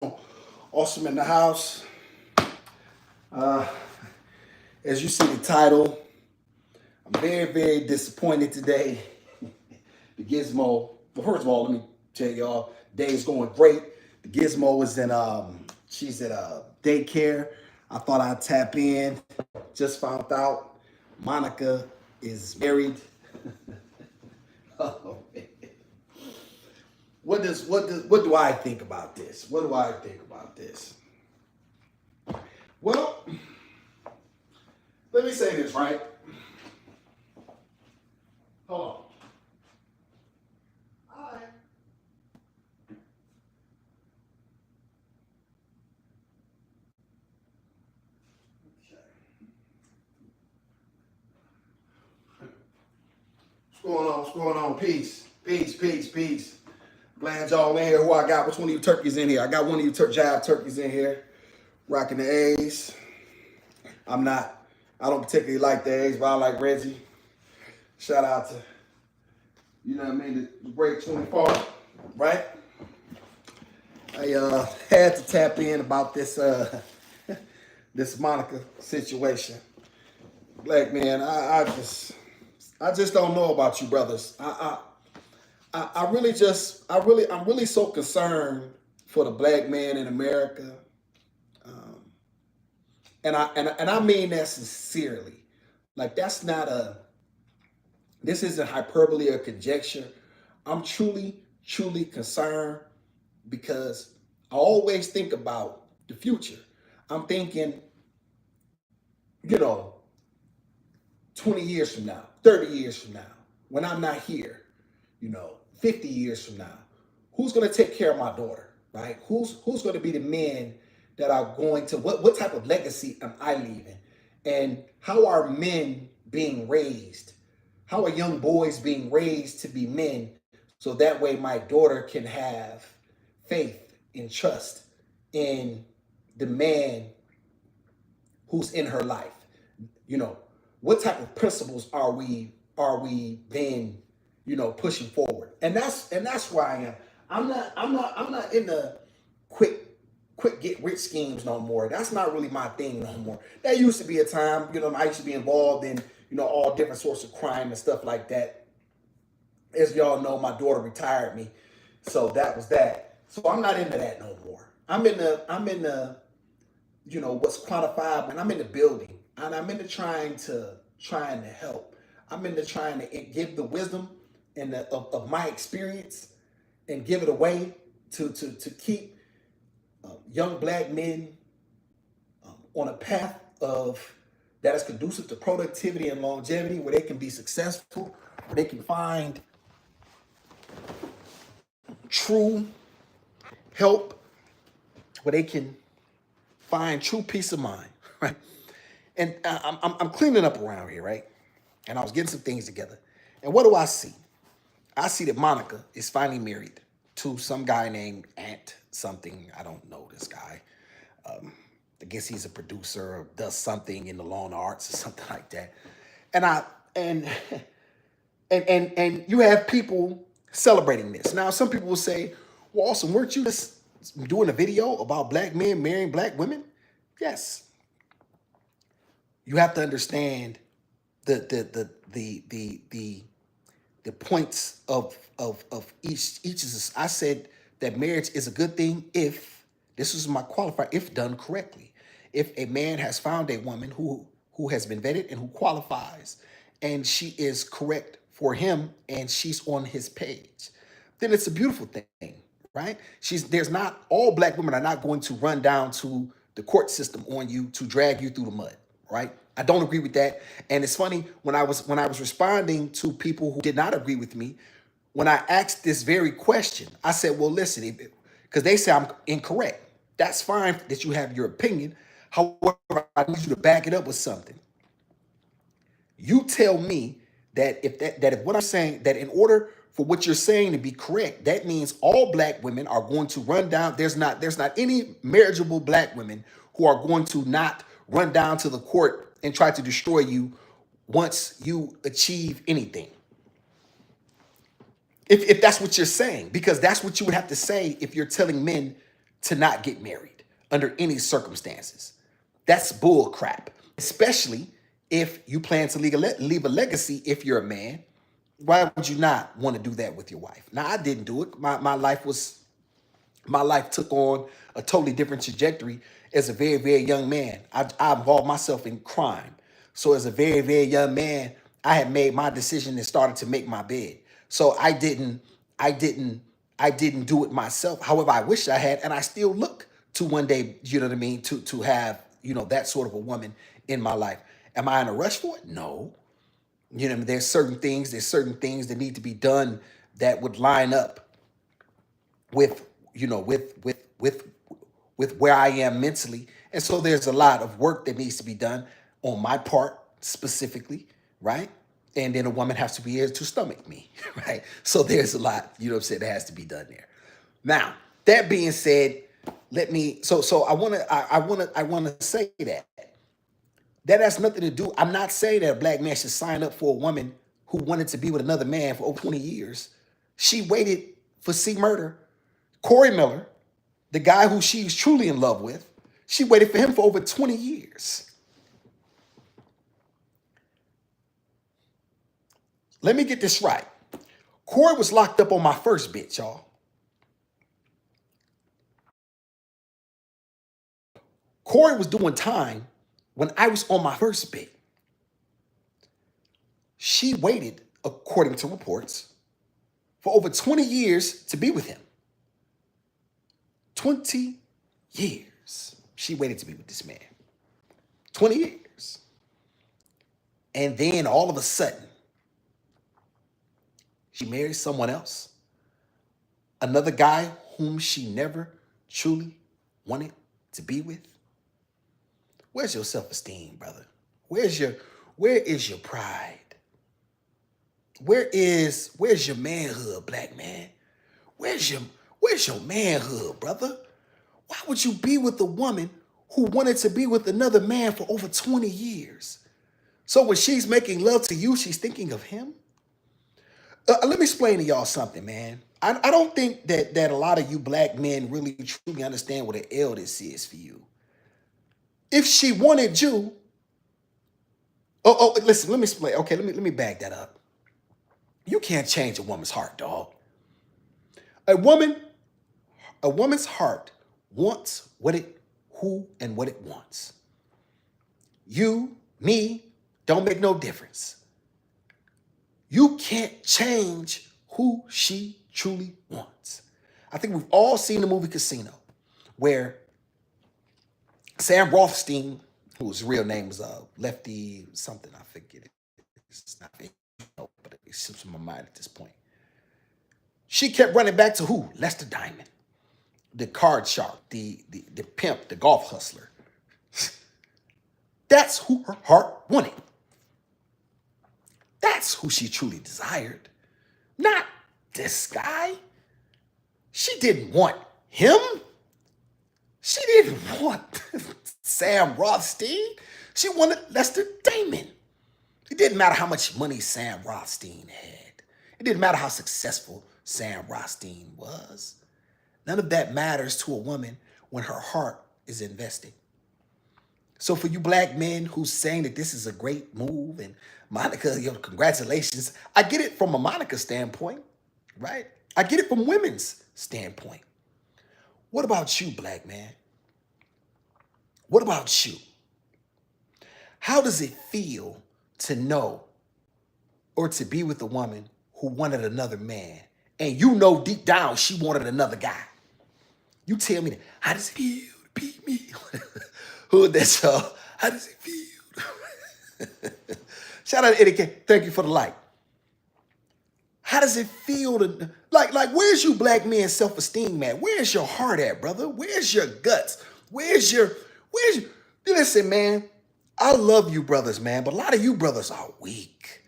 Awesome in the house. Uh, as you see the title, I'm very, very disappointed today. The Gizmo. Well, first of all, let me tell y'all, day is going great. The Gizmo is in she's at daycare. I thought I'd tap in. Just found out Monica is married. Oh, man. What do I think about this? What do I think about this? Well, let me say this, right? Hold on. All right. What's going on? What's going on? Peace. Peace, peace, peace. Glad y'all in here. Who I got? Which one of you turkeys in here? I got one of you jive turkeys in here. Rocking the A's. I don't particularly like the A's, but I like Reggie. Shout out to, you know what I mean, the great 24, right? I had to tap in about this this Monica situation. Black man, I just don't know about you brothers. I'm really so concerned for the black man in America. And I mean that sincerely. Like this isn't hyperbole or conjecture. I'm truly concerned because I always think about the future. I'm thinking, you know, 20 years from now, 30 years from now, when I'm not here, 50 years from now, who's going to take care of my daughter, right? Who's going to be the men that are going to, what type of legacy am I leaving? And how are men being raised? How are young boys being raised to be men so that way my daughter can have faith and trust in the man who's in her life? You know, what type of principles are we then, pushing forward? And that's where I am. I'm not in the quick get rich schemes no more. That's not really my thing no more. That used to be a time, I used to be involved in, all different sorts of crime and stuff like that. As y'all know, my daughter retired me. So that was that. So I'm not into that no more. I'm in the what's quantifiable, and I'm in the building. And I'm into trying to help. I'm into trying to give the wisdom and of my experience and give it away to keep young black men on a path of that is conducive to productivity and longevity, where they can be successful, where they can find true help, where they can find true peace of mind, right? And I'm cleaning up around here, right? And I was getting some things together. And what do I see? I see that Monica is finally married to some guy named Ant something. I don't know this guy. I guess he's a producer or does something in the lawn arts or something like that. And I and and you have people celebrating this. Now, some people will say, "Well, awesome, weren't you just doing a video about black men marrying black women?" Yes. You have to understand the points of each is this. I said that marriage is a good thing if this is my qualifier, if done correctly. If a man has found a woman who has been vetted and who qualifies, and she is correct for him and she's on his page, then it's a beautiful thing, right? There's not, all black women are not going to run down to the court system on you to drag you through the mud, right? I don't agree with that. And it's funny, when I was responding to people who did not agree with me, when I asked this very question, I said, well, listen, because they say I'm incorrect. That's fine that you have your opinion. However, I need you to back it up with something. You tell me that if what I'm saying, that in order for what you're saying to be correct, that means all black women are going to run down. There's not any marriageable black women who are going to not run down to the court and try to destroy you once you achieve anything. If that's what you're saying, because that's what you would have to say if you're telling men to not get married under any circumstances. That's bull crap, especially if you plan to leave a legacy if you're a man. Why would you not want to do that with your wife? Now, I didn't do it. My life took on a totally different trajectory as a very, very young man. I involved myself in crime. So as a very, very young man, I had made my decision and started to make my bed. So I didn't, I didn't do it myself. However, I wish I had, and I still look to one day, you know what I mean, to have, that sort of a woman in my life. Am I in a rush for it? No. There's certain things that need to be done that would line up with with where I am mentally. And so there's a lot of work that needs to be done on my part specifically, right? And then a woman has to be able to stomach me, right? So there's a lot, that has to be done there. Now, that being said, let me so I wanna say that has nothing to do. I'm not saying that a black man should sign up for a woman who wanted to be with another man for over 20 years. She waited for C Murder, Corey Miller, the guy who she's truly in love with. She waited for him for over 20 years. Let me get this right. Corey was locked up on my first bitch, y'all. Corey was doing time when I was on my first bit. She waited, according to reports, for over 20 years to be with him. 20 years. She waited to be with this man. 20 years. And then all of a sudden, she married someone else. Another guy whom she never truly wanted to be with. Where's your self-esteem, brother? Where is your pride? Where's your manhood, black man? Where's your manhood, brother? Why would you be with a woman who wanted to be with another man for over 20 years? So when she's making love to you, she's thinking of him? Let me explain to y'all something, man. I don't think that a lot of you black men really truly understand what an eldest is for you. If she wanted you, listen, let me explain. Okay, let me back that up. You can't change a woman's heart, dog. A woman's heart wants who and what it wants. You, me, don't make no difference. You can't change who she truly wants. I think we've all seen the movie Casino, where Sam Rothstein, whose real name is Lefty something, I forget it. It's not, but it slips from my mind at this point. She kept running back to who? Lester Diamond, the card shark, the pimp, the golf hustler. That's who her heart wanted. That's who she truly desired. Not this guy. She didn't want him. She didn't want Sam Rothstein. She wanted Lester Damon. It didn't matter how much money Sam Rothstein had. It didn't matter how successful Sam Rothstein was. None of that matters to a woman when her heart is invested. So for you black men who's saying that this is a great move and Monica, congratulations. I get it from a Monica standpoint, right? I get it from women's standpoint. What about you, black man? What about you? How does it feel to know or to be with a woman who wanted another man and you know deep down she wanted another guy? You tell me that. How does it feel to be me? Who that's y'all? How does it feel? Shout out to Eddie K. Thank you for the like. How does it feel to like where's you black men self-esteem at? Where's your heart at, brother? Where's your guts? Where's your listen, man, I love you brothers, man, but a lot of you brothers are weak.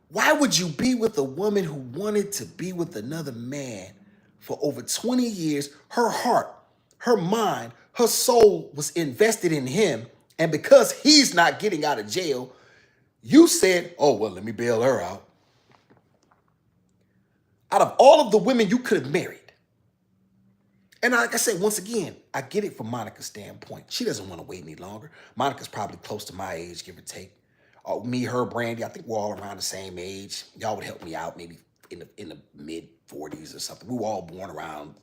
Why would you be with a woman who wanted to be with another man for over 20 years? Her heart, her mind, her soul was invested in him. And because he's not getting out of jail, you said, oh, well, let me bail her out. Out of all of the women you could have married, And like I said, once again, I get it from Monica's standpoint. She doesn't want to wait any longer. Monica's probably close to my age, give or take. Me, her, Brandy, I think we're all around the same age. Y'all would help me out maybe in the mid 40s or something. We were all born around,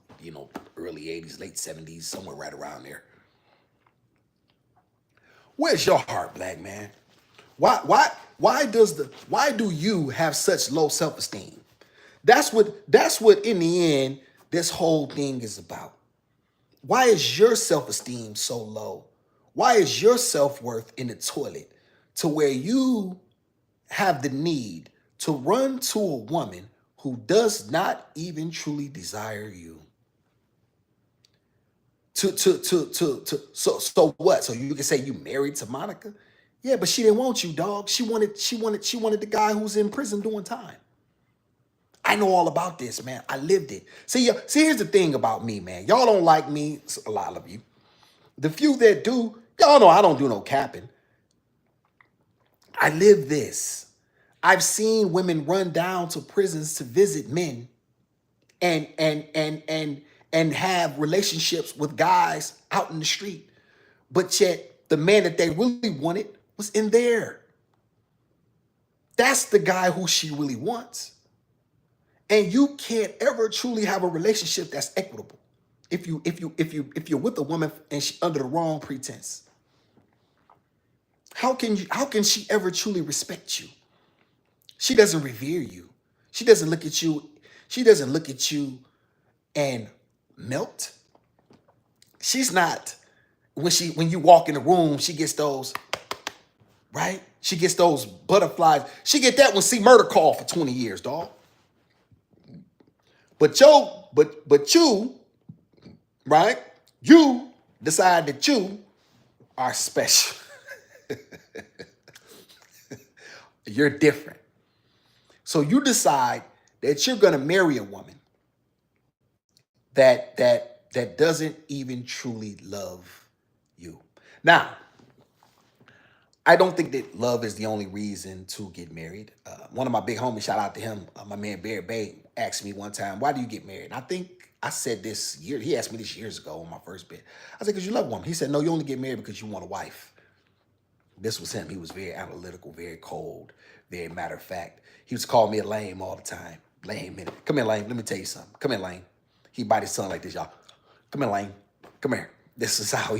early 80s, late 70s, somewhere right around there. Where's your heart, black man? Why do you have such low self-esteem? That's what in the end this whole thing is about. Why is your self-esteem so low? Why is your self-worth in the toilet to where you have the need to run to a woman who does not even truly desire you? So what? So you can say you married to Monica? Yeah, but she didn't want you, dog. She wanted the guy who's in prison doing time. I know all about this, man. I lived it. See, here's the thing about me, man. Y'all don't like me, a lot of you. The few that do, y'all know I don't do no capping. I live this. I've seen women run down to prisons to visit men and have relationships with guys out in the street. But yet the man that they really wanted was in there. That's the guy who she really wants. And you can't ever truly have a relationship that's equitable if you're with a woman and she under the wrong pretense. How can she ever truly respect you? She doesn't revere you. She doesn't look at you. She doesn't look at you and melt. She's not when you walk in the room, she gets those, right? She gets those butterflies. She get that when C Murder called for 20 years, dog. But you, right? You decide that you are special. You're different. So you decide that you're gonna marry a woman that doesn't even truly love you. Now, I don't think that love is the only reason to get married. One of my big homies, shout out to him, my man Barry Bay, asked me one time, why do you get married? And I think I said this year, he asked me this years ago on my first bid. I said, because you love a woman. He said, no, you only get married because you want a wife. This was him. He was very analytical, very cold, very matter of fact. He was calling me a lame all the time. Lame, man. Come here, lame. Let me tell you something. Come here, lame. He bite his son like this, y'all. Come here, lame. Come here. This is how,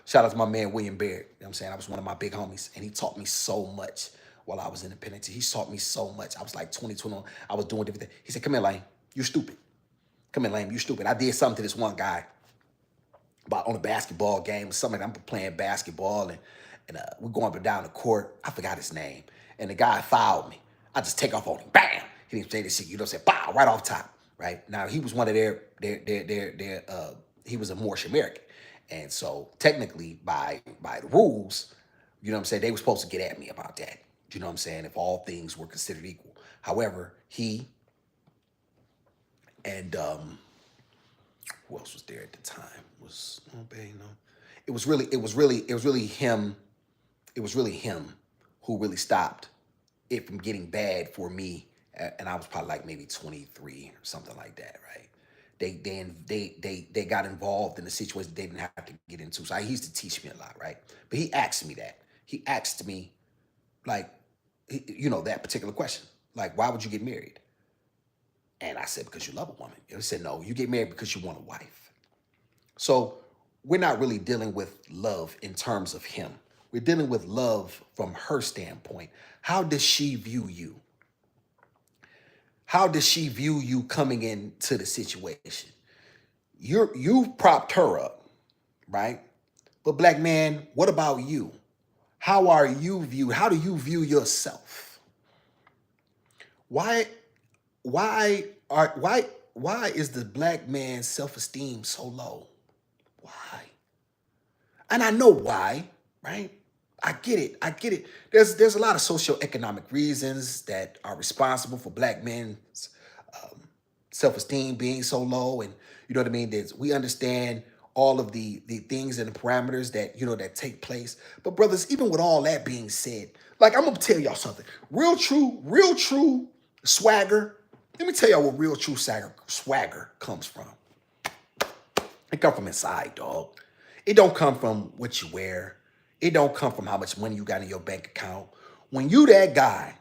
shout out to my man, William Baird. You know what I'm saying? I was one of my big homies, and he taught me so much while I was in the penitentiary. He taught me so much. I was like 21. I was doing different things. He said, come here, lame. You're stupid. Come here, lame. You're stupid. I did something to this one guy about on a basketball game or something. I'm playing basketball, and we're going up and down the court. I forgot his name. And the guy fouled me. I just take off on him. Bam! He didn't say this shit. You know what I'm saying? Bow! Right off top. Right? Now, he was one of he was a Moorish American. And so technically by the rules, you know what I'm saying, they were supposed to get at me about that. You know what I'm saying? If all things were considered equal. However, he and who else was there at the time? It was really him who really stopped it from getting bad for me. And I was probably like maybe 23 or something like that, right? They got involved in a situation they didn't have to get into. So he used to teach me a lot, right? But he asked me that. He asked me, like, that particular question. Like, why would you get married? And I said, because you love a woman. He said, no, you get married because you want a wife. So we're not really dealing with love in terms of him. We're dealing with love from her standpoint. How does she view you? How does she view you coming into the situation? You've propped her up, right? But black man, what about you? How are you viewed? How do you view yourself? Why is the black man's self-esteem so low? Why? And I know why, right? I get it. There's a lot of socioeconomic reasons that are responsible for black men's self-esteem being so low, and you know what I mean. We understand all of the things and the parameters that that take place. But brothers, even with all that being said, like I'm gonna tell y'all something. Real true swagger. Let me tell y'all what real true swagger comes from. It come from inside, dog. It don't come from what you wear. It don't come from how much money you got in your bank account. When you that guy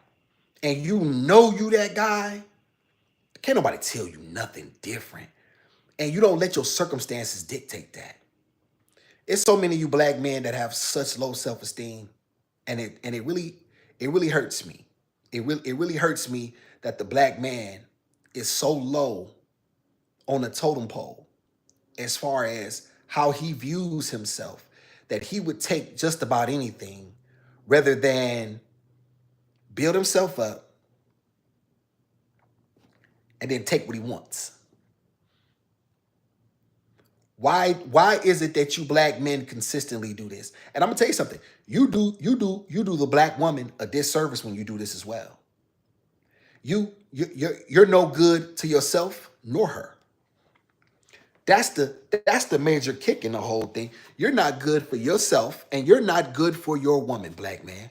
and you know you that guy, can't nobody tell you nothing different. And you don't let your circumstances dictate that. It's so many of you black men that have such low self-esteem, and it really hurts me. It really hurts me that the black man is so low on the totem pole as far as how he views himself, that he would take just about anything rather than build himself up and then take what he wants. Why is it that you black men consistently do this? And I'm gonna tell you something. You do the black woman a disservice when you do this as well. You're no good to yourself nor her. That's the major kick in the whole thing. You're not good for yourself, and you're not good for your woman, black man.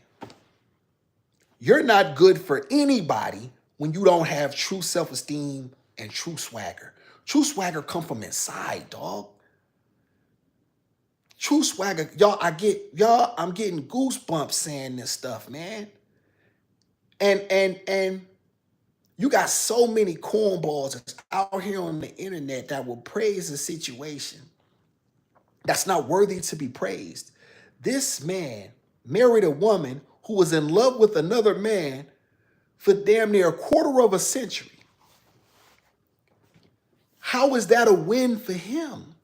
You're not good for anybody when you don't have true self-esteem and true swagger. True swagger come from inside, dog. True swagger, I'm getting goosebumps saying this stuff, man. And you got so many cornballs out here on the internet that will praise a situation that's not worthy to be praised. This man married a woman who was in love with another man for damn near a quarter of a century. How is that a win for him?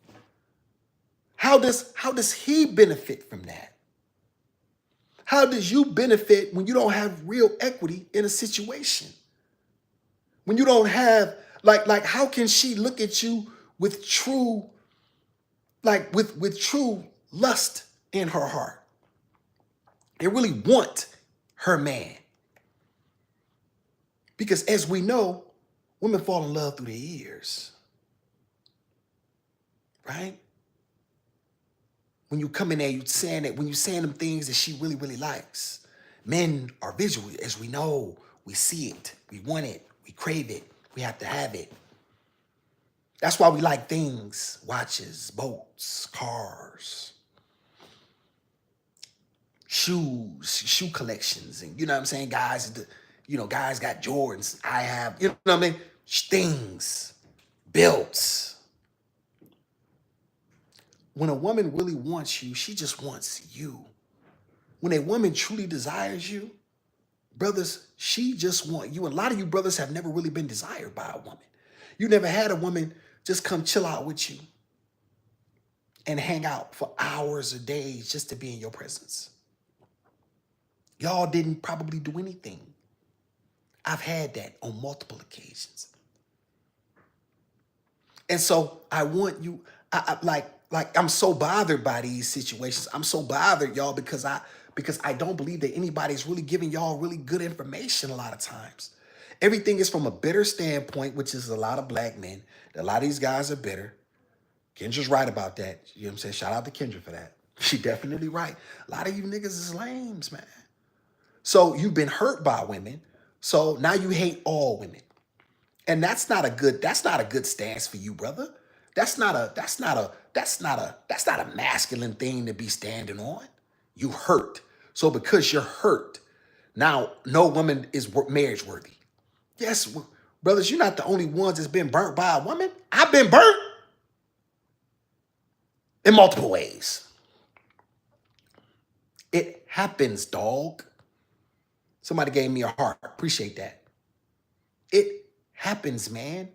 How does he benefit from that? How does you benefit when you don't have real equity in a situation? When you don't have like how can she look at you with true with true lust in her heart and really want her man? Because as we know, women fall in love through the years, right? When you come in there, when you saying them things that she really, really likes. Men are visual, as we know. We see it, we want it, we crave it, we have to have it. That's why we like things, watches, boats, cars, shoes, shoe collections, and you know what I'm saying? Guys got Jordans. I have, you know what I mean? Things, belts. When a woman really wants you, she just wants you. When a woman truly desires you, brothers, she just wants you. And a lot of you brothers have never really been desired by a woman. You never had a woman just come chill out with you and hang out for hours or days just to be in your presence. Y'all didn't probably do anything. I've had that on multiple occasions. And so I want you, I'm so bothered by these situations. I'm so bothered, y'all, because I don't believe that anybody's really giving y'all really good information a lot of times. Everything is from a bitter standpoint, which is a lot of black men. A lot of these guys are bitter. Kendra's right about that. You know what I'm saying? Shout out to Kendra for that. She definitely right. A lot of you niggas is lames, man. So you've been hurt by women. So now you hate all women. And that's not a good stance for you, brother. That's not a masculine thing to be standing on. You hurt. So because you're hurt, now no woman is marriage worthy. Yes, brothers, you're not the only ones that's been burnt by a woman. I've been burnt in multiple ways. It happens, dog. Somebody gave me a heart. Appreciate that. It happens, man.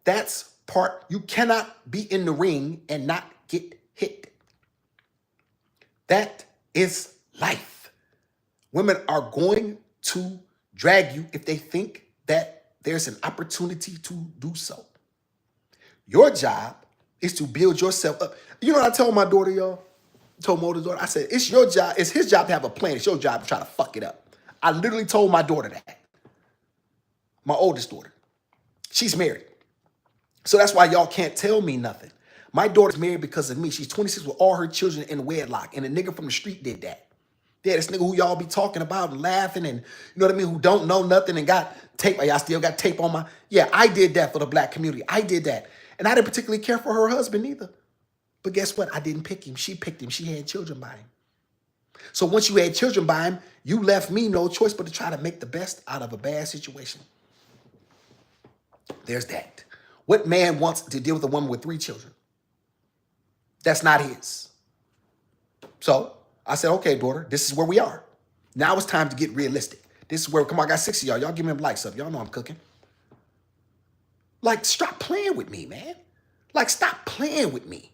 That's part. You cannot be in the ring and not get hit. That is life. Women are going to drag you if they think that there's an opportunity to do so. Your job is to build yourself up. You know what I told my daughter, y'all? I told my older daughter, I said, it's your job. It's his job to have a plan. It's your job to try to fuck it up. I literally told my daughter that. My oldest daughter. She's married. So that's why y'all can't tell me nothing. My daughter's married because of me. She's 26 with all her children in wedlock. And a nigga from the street did that. Yeah, this nigga who y'all be talking about and laughing and, you know what I mean, who don't know nothing and got tape. Y'all still got tape on my... Yeah, I did that for the black community. I did that. And I didn't particularly care for her husband either. But guess what? I didn't pick him. She picked him. She had children by him. So once you had children by him, you left me no choice but to try to make the best out of a bad situation. There's that. What man wants to deal with a woman with 3 children? That's not his. So I said, okay, daughter, this is where we are. Now it's time to get realistic. This is where, come on, I got 6 of y'all. Y'all give me a like stuff. Y'all know I'm cooking. Like, stop playing with me, man. Like, stop playing with me.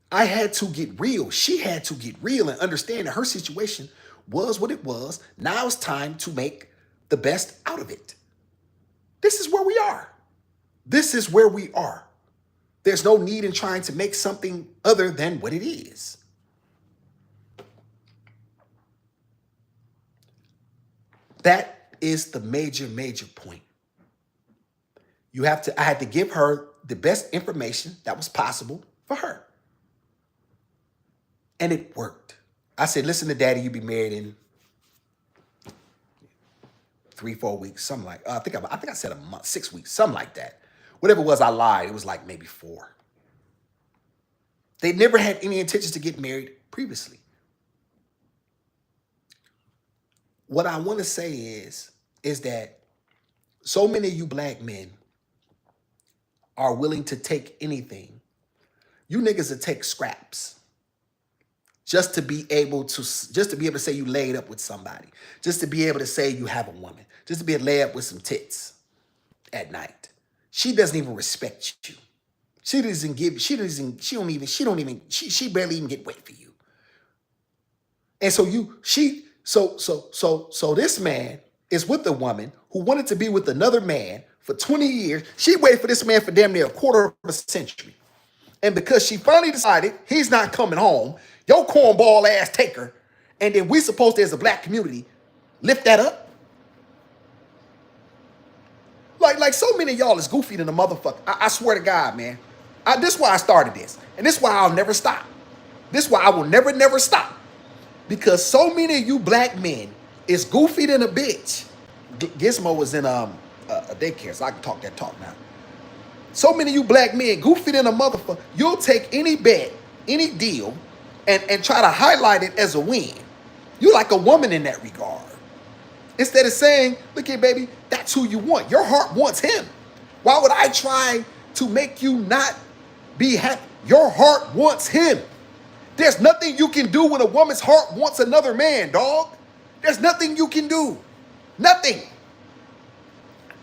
I had to get real. She had to get real and understand that her situation was what it was. Now it's time to make the best out of it. This is where we are. This is where we are. There's no need in trying to make something other than what it is. That is the major point. I had to give her the best information that was possible for her. And it worked. I said, listen to daddy, you be married in 3-4 weeks, something like, I think I said a month, 6 weeks, something like that. Whatever it was, I lied. It was like maybe 4. They never had any intentions to get married previously. What I want to say is that so many of you black men are willing to take anything. You niggas will take scraps just to be able to say you laid up with somebody, just to be able to say you have a woman, just to be able to lay up with some tits at night. She doesn't even respect you. She barely even get wet for you. And so this man is with a woman who wanted to be with another man for 20 years. She waited for this man for damn near a quarter of a century. And because she finally decided he's not coming home, your cornball ass take her, and then we supposed to, as a black community, lift that up? Like so many of y'all is goofy than a motherfucker. I swear to God, man. This is why I started this. And this is why I'll never stop. This is why I will never stop. Because so many of you black men is goofy than a bitch. Gizmo was in a daycare, so I can talk that talk now. So many of you black men, goofy than a motherfucker, you'll take any bet, any deal, and try to highlight it as a win. You like a woman in that regard. Instead of saying, look here, baby, that's who you want. Your heart wants him. Why would I try to make you not be happy? Your heart wants him. There's nothing you can do when a woman's heart wants another man, dog. There's nothing you can do. Nothing.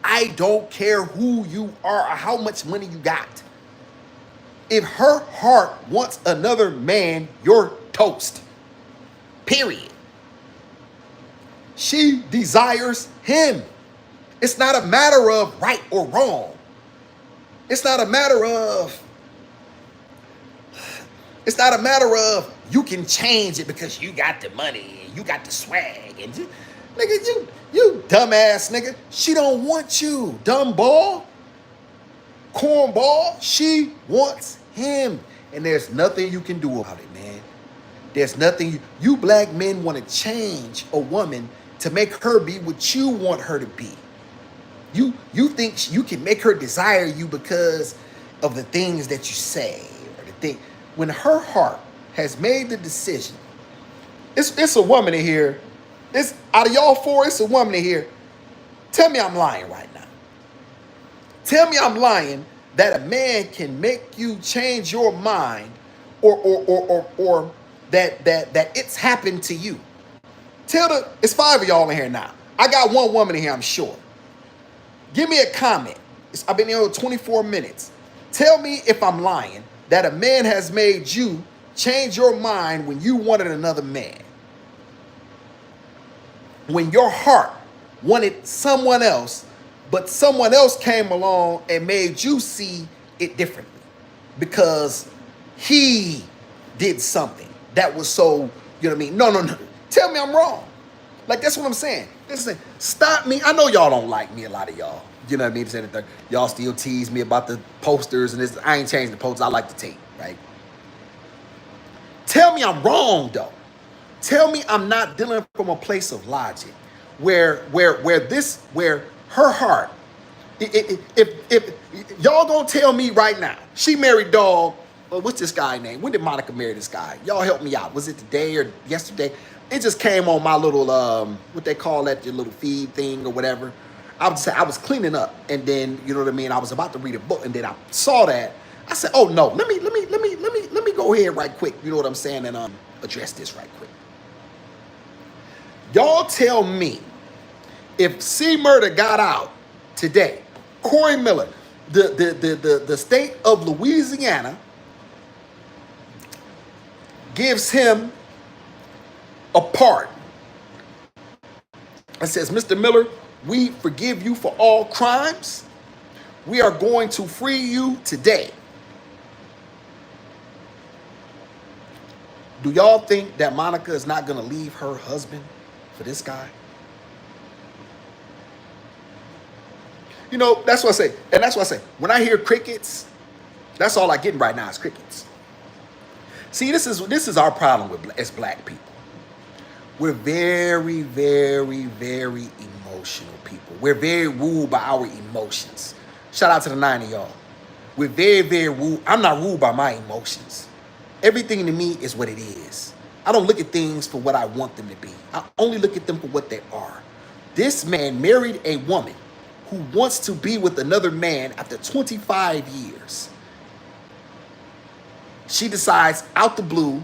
I don't care who you are or how much money you got. If her heart wants another man, you're toast. Period. She desires him. It's not a matter of right or wrong. It's not a matter of you can change it because you got the money and you got the swag and nigga, you dumbass nigga. She don't want you, dumb ball, cornball. She wants him, and there's nothing you can do about it, man. There's nothing you black men want to change a woman to make her be what you want her to be. You think you can make her desire you because of the things that you say or the thing. When her heart has made the decision, it's a woman in here. It's out of y'all 4, it's a woman in here. Tell me I'm lying right now. Tell me I'm lying that a man can make you change your mind or that it's happened to you. It's 5 of y'all in here now. I got one woman in here, I'm sure. Give me a comment. I've been here 24 minutes. Tell me if I'm lying that a man has made you change your mind when you wanted another man. When your heart wanted someone else, but someone else came along and made you see it differently because he did something that was so, you know what I mean? No. Tell me I'm wrong. Like, that's what I'm saying. Listen, stop me. I know y'all don't like me, a lot of y'all. You know what I mean? Y'all still tease me about the posters and this. I ain't changing the posters. I like the tape, right? Tell me I'm wrong, though. Tell me I'm not dealing from a place of logic where her heart If y'all gonna tell me right now, she married dog. What's this guy name? When did Monica marry this guy? Y'all help me out. Was it today or yesterday? It just came on my little what they call that, your little feed thing or whatever. I was cleaning up, and then you know what I mean. I was about to read a book, and then I saw that. I said, "Oh no, let me go ahead right quick." You know what I'm saying, and address this right quick. Y'all tell me if C Murder got out today, Corey Miller, the state of Louisiana gives him a pardon and says, Mr. Miller, we forgive you for all crimes. We are going to free you today. Do y'all think that Monica is not going to leave her husband for this guy? You know, that's what I say. And that's what I say. When I hear crickets, that's all I get right now is crickets. See, this is our problem as black people. We're very, very, very emotional people. We're very ruled by our emotions. Shout out to the 9 of y'all. We're very, very ruled. I'm not ruled by my emotions. Everything to me is what it is. I don't look at things for what I want them to be. I only look at them for what they are. This man married a woman who wants to be with another man after 25 years. She decides out the blue,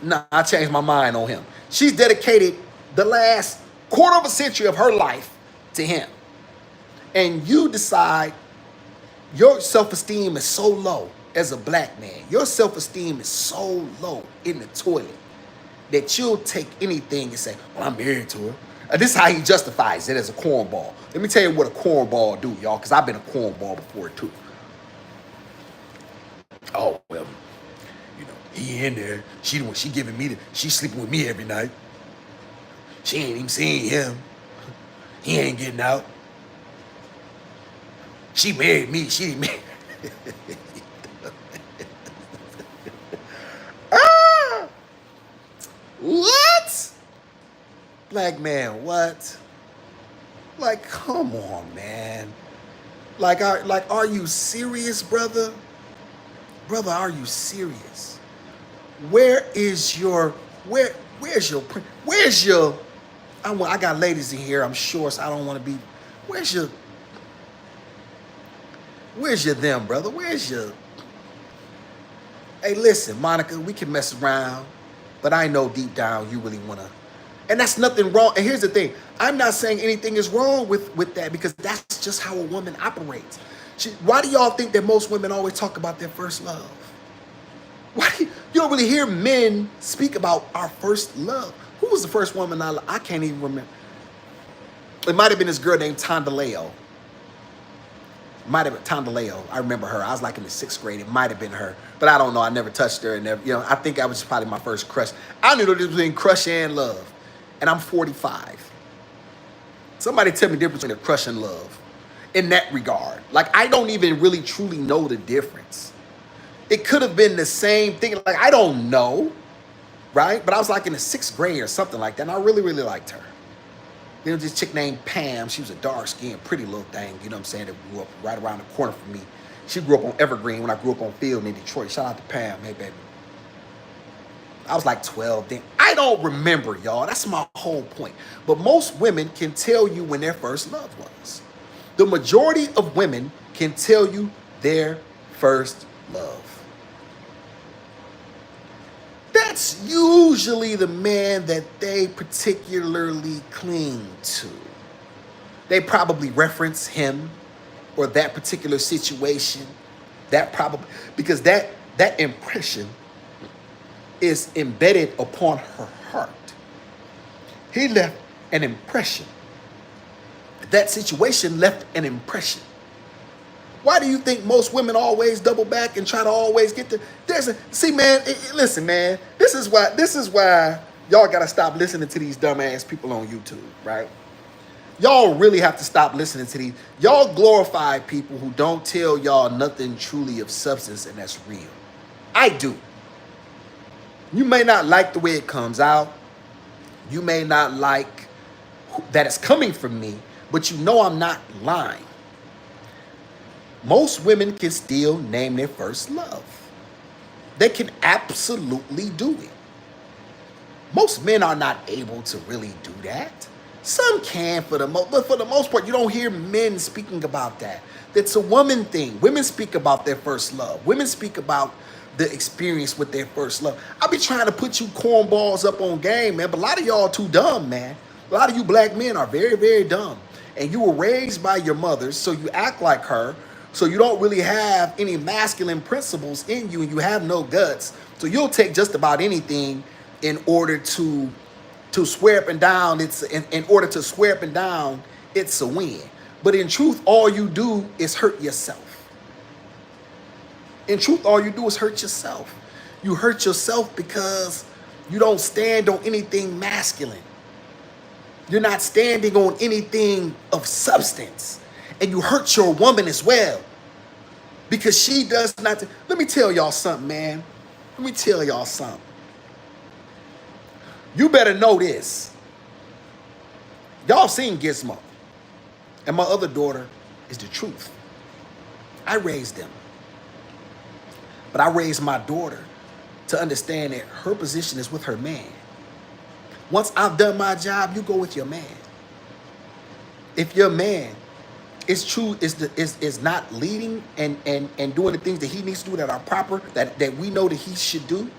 nah, I changed my mind on him. She's dedicated the last quarter of a century of her life to him. And you decide your self-esteem is so low as a black man. Your self-esteem is so low in the toilet that you'll take anything and say, well, I'm married to her. And this is how he justifies it as a cornball. Let me tell you what a cornball do, y'all, because I've been a cornball before, too. Oh, well, you know, he in there. She giving me she's sleeping with me every night. She ain't even seeing him. He ain't getting out. She married me. She didn't marry. What? Black man, what? Like, come on, man. Like, are you serious, brother? Brother, are you serious? Where's your, I got ladies in here, I'm sure, so I don't want to be, where's your them, brother? Where's your, hey, listen, Monica, we can mess around, but I know deep down you really want to, and that's nothing wrong. And here's the thing, I'm not saying anything is wrong with that, because that's just how a woman operates. Why do y'all think that most women always talk about their first love? Why you don't really hear men speak about our first love? Who was the first woman I can't even remember. It might have been this girl named Tondaleo. Might have been Tondaleo. I remember her. I was like in the 6th grade. It might have been her, but I don't know. I never touched her, and never, you know, I think that was probably my first crush. I knew the difference between crush and love, and I'm 45. Somebody tell me the difference between a crush and love in that regard. Like, I don't even really truly know the difference. It could have been the same thing. Like, I don't know, right? But I was like in the 6th grade or something like that, and I really, really liked her. You know, this chick named Pam, she was a dark-skinned, pretty little thing, you know what I'm saying, that grew up right around the corner from me. She grew up on Evergreen when I grew up on Field in Detroit. Shout out to Pam, hey, baby. I was like 12 then. I don't remember, y'all. That's my whole point. But most women can tell you when their first love was. The majority of women can tell you their first love. That's usually the man that they particularly cling to. They probably reference him or that particular situation. That probably, because that impression is embedded upon her heart. He left an impression. That situation left an impression. Why do you think most women always double back and try to always get the, see, man, listen, man, this is why y'all gotta stop listening to these dumbass people on YouTube, right? Y'all really have to stop listening to these. Y'all glorify people who don't tell y'all nothing truly of substance, and that's real. I do. You may not like the way it comes out. You may not like that it's coming from me, but you know I'm not lying. Most women can still name their first love. They can absolutely do it. Most men are not able to really do that. Some can but for the most part, you don't hear men speaking about that. That's a woman thing. Women speak about their first love. Women speak about the experience with their first love. I be trying to put you cornballs up on game, man, but a lot of y'all too dumb, man. A lot of you black men are very, very dumb. And you were raised by your mothers, so you act like her. So you don't really have any masculine principles in you, and you have no guts. So you'll take just about anything in order to swear up and down. In order to swear up and down, it's a win. But in truth, all you do is hurt yourself. In truth, all you do is hurt yourself. You hurt yourself because you don't stand on anything masculine. You're not standing on anything of substance. And you hurt your woman as well. Because she does not. Let me tell y'all something, man. Let me tell y'all something. You better know this. Y'all seen Gizmo. And my other daughter is the truth. I raised them. But I raised my daughter to understand that her position is with her man. Once I've done my job, you go with your man. If your man is true, is not leading and doing the things that he needs to do that are proper, that we know that he should do,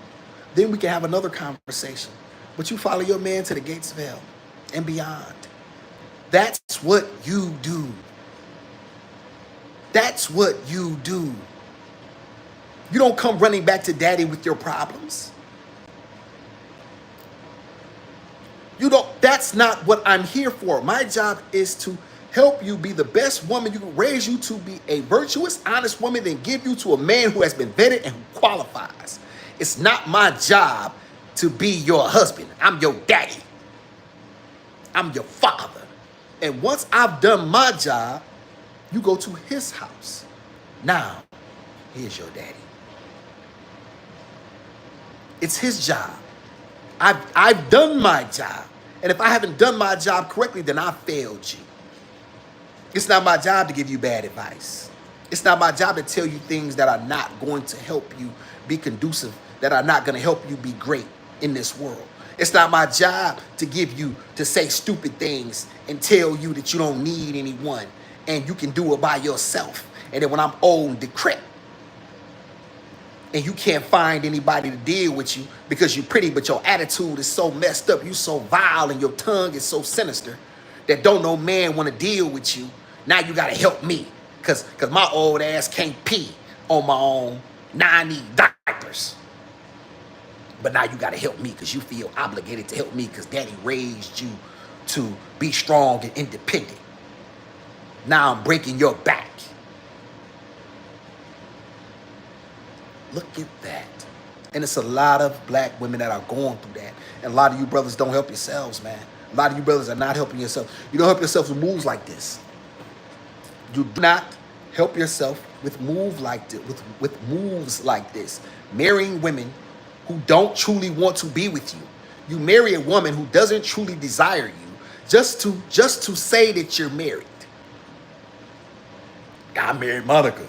then we can have another conversation. But you follow your man to the gates of hell and beyond. That's what you do. That's what you do. You don't come running back to daddy with your problems. You don't, that's not what I'm here for. My job is to help you be the best woman. You can raise you to be a virtuous, honest woman, then give you to a man who has been vetted and who qualifies. It's not my job to be your husband. I'm your daddy. I'm your father. And once I've done my job, you go to his house. Now, here's your daddy. It's his job. I've done my job. And if I haven't done my job correctly, then I failed you. It's not my job to give you bad advice. It's not my job to tell you things that are not going to help you be conducive, that are not going to help you be great in this world. It's not my job to say stupid things and tell you that you don't need anyone and you can do it by yourself. And then when I'm old and decrepit, and you can't find anybody to deal with you because you're pretty, but your attitude is so messed up, you so vile, and your tongue is so sinister that don't no man want to deal with you. Now you gotta help me, cause my old ass can't pee on my own. Now I need diapers. But now you gotta help me because you feel obligated to help me because daddy raised you to be strong and independent. Now I'm breaking your back. Look at that. And it's a lot of black women that are going through that. And a lot of you brothers don't help yourselves, man. A lot of you brothers are not helping yourself. You don't help yourself with moves like this. You do not help yourself with moves like this. Marrying women who don't truly want to be with you. You marry a woman who doesn't truly desire you just to say that you're married. I married Monica.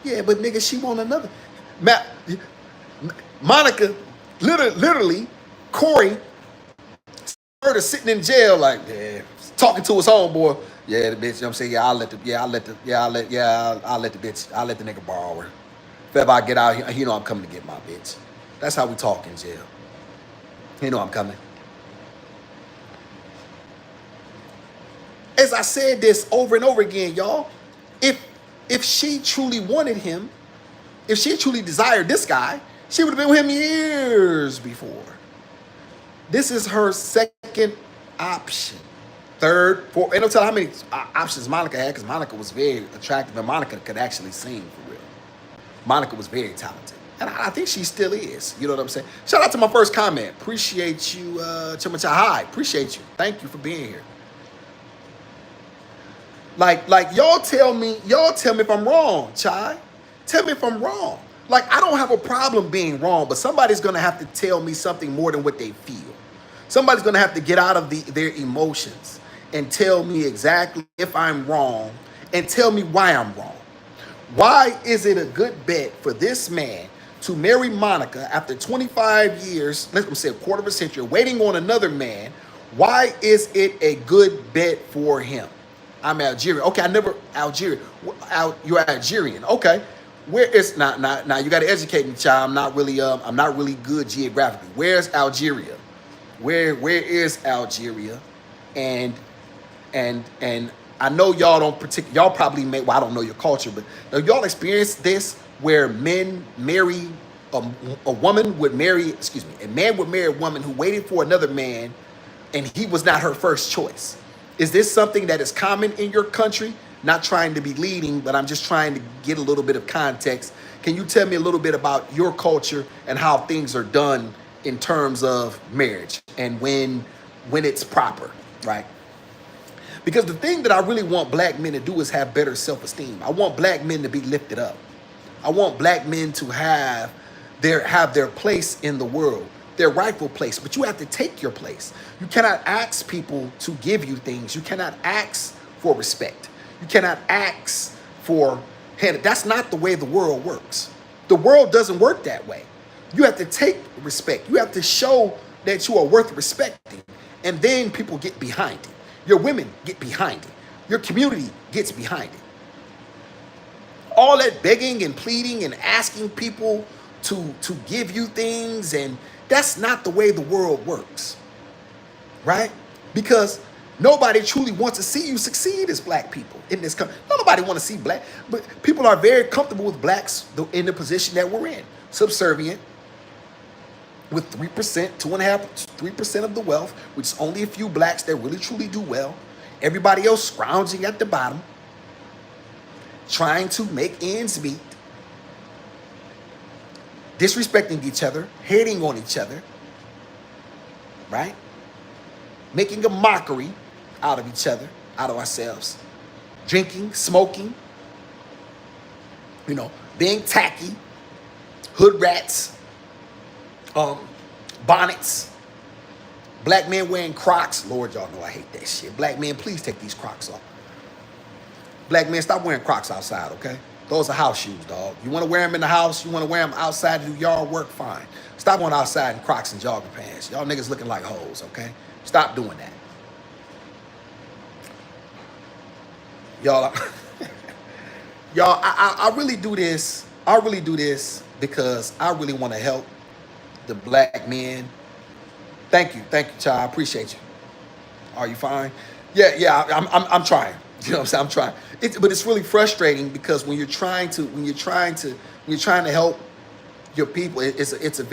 Yeah, but nigga, she want another. Monica, literally, Corey, her sitting in jail like, yeah, talking to his homeboy. Yeah, the bitch, you know what I'm saying? I'll let the nigga borrow her. If ever I get out here, you know I'm coming to get my bitch. That's how we talk in jail. You know I'm coming. As I said this over and over again, y'all, if she truly wanted him, if she truly desired this guy, she would have been with him years before. This is her second option. Third, fourth, and don't tell how many options Monica had, because Monica was very attractive, and Monica could actually sing for real. Monica was very talented. And I think she still is. You know what I'm saying? Shout out to my first comment. Appreciate you, Hi. Appreciate you. Thank you for being here. Like y'all tell me if I'm wrong, Chai. Tell me if I'm wrong. Like, I don't have a problem being wrong, but somebody's gonna have to tell me something more than what they feel. Somebody's gonna have to get out of their emotions and tell me exactly if I'm wrong and tell me why I'm wrong. Why is it a good bet for this man to marry Monica after 25 years, let me say a quarter of a century, waiting on another man? Why is it a good bet for him? I'm Algerian. Okay, I never Algerian. You're Algerian. Okay, where is now? You got to educate me, child. I'm not really good geographically. Where's Algeria? Where is Algeria? And and I know y'all don't y'all probably may, well, I don't know your culture, but y'all experience this where men marry a woman would marry, excuse me, a man would marry a woman who waited for another man and he was not her first choice. Is this something that is common in your country? Not trying to be leading, but I'm just trying to get a little bit of context. Can you tell me a little bit about your culture and how things are done in terms of marriage and when it's proper, right? Because the thing that I really want black men to do is have better self-esteem. I want black men to be lifted up. I want black men to have their place in the world, their rightful place. But you have to take your place. You cannot ask people to give you things. You cannot ask for respect. You cannot ask for hand. That's not the way the world works. The world doesn't work that way. You have to take respect. You have to show that you are worth respecting. And then people get behind it. Your women get behind it. Your community gets behind it. All that begging and pleading and asking people to give you things, and that's not the way the world works, right? Because nobody truly wants to see you succeed as black people in this country. Nobody want to see black, but people are very comfortable with blacks in the position that we're in, subservient, with 3%, 2.5%, 3% of the wealth, which is only a few blacks that really truly do well. Everybody else scrounging at the bottom, trying to make ends meet, disrespecting each other, hating on each other, right? Making a mockery out of each other, out of ourselves, drinking, smoking, being tacky, hood rats, bonnets, black men wearing Crocs. Lord, y'all know I hate that shit. Black men, please take these Crocs off. Black men, stop wearing Crocs outside, okay? Those are house shoes, dog. You want to wear them in the house, you want to wear them outside to do yard work, fine. Stop going outside in Crocs and jogging pants. Y'all niggas looking like hoes, okay? Stop doing that. Y'all, y'all, I really do this. I really do this because I really want to help the black men. Thank you, child. I appreciate you. Are you fine? Yeah. I'm trying. You know what I'm saying? I'm trying. But it's really frustrating because when you're trying to help your people, it's a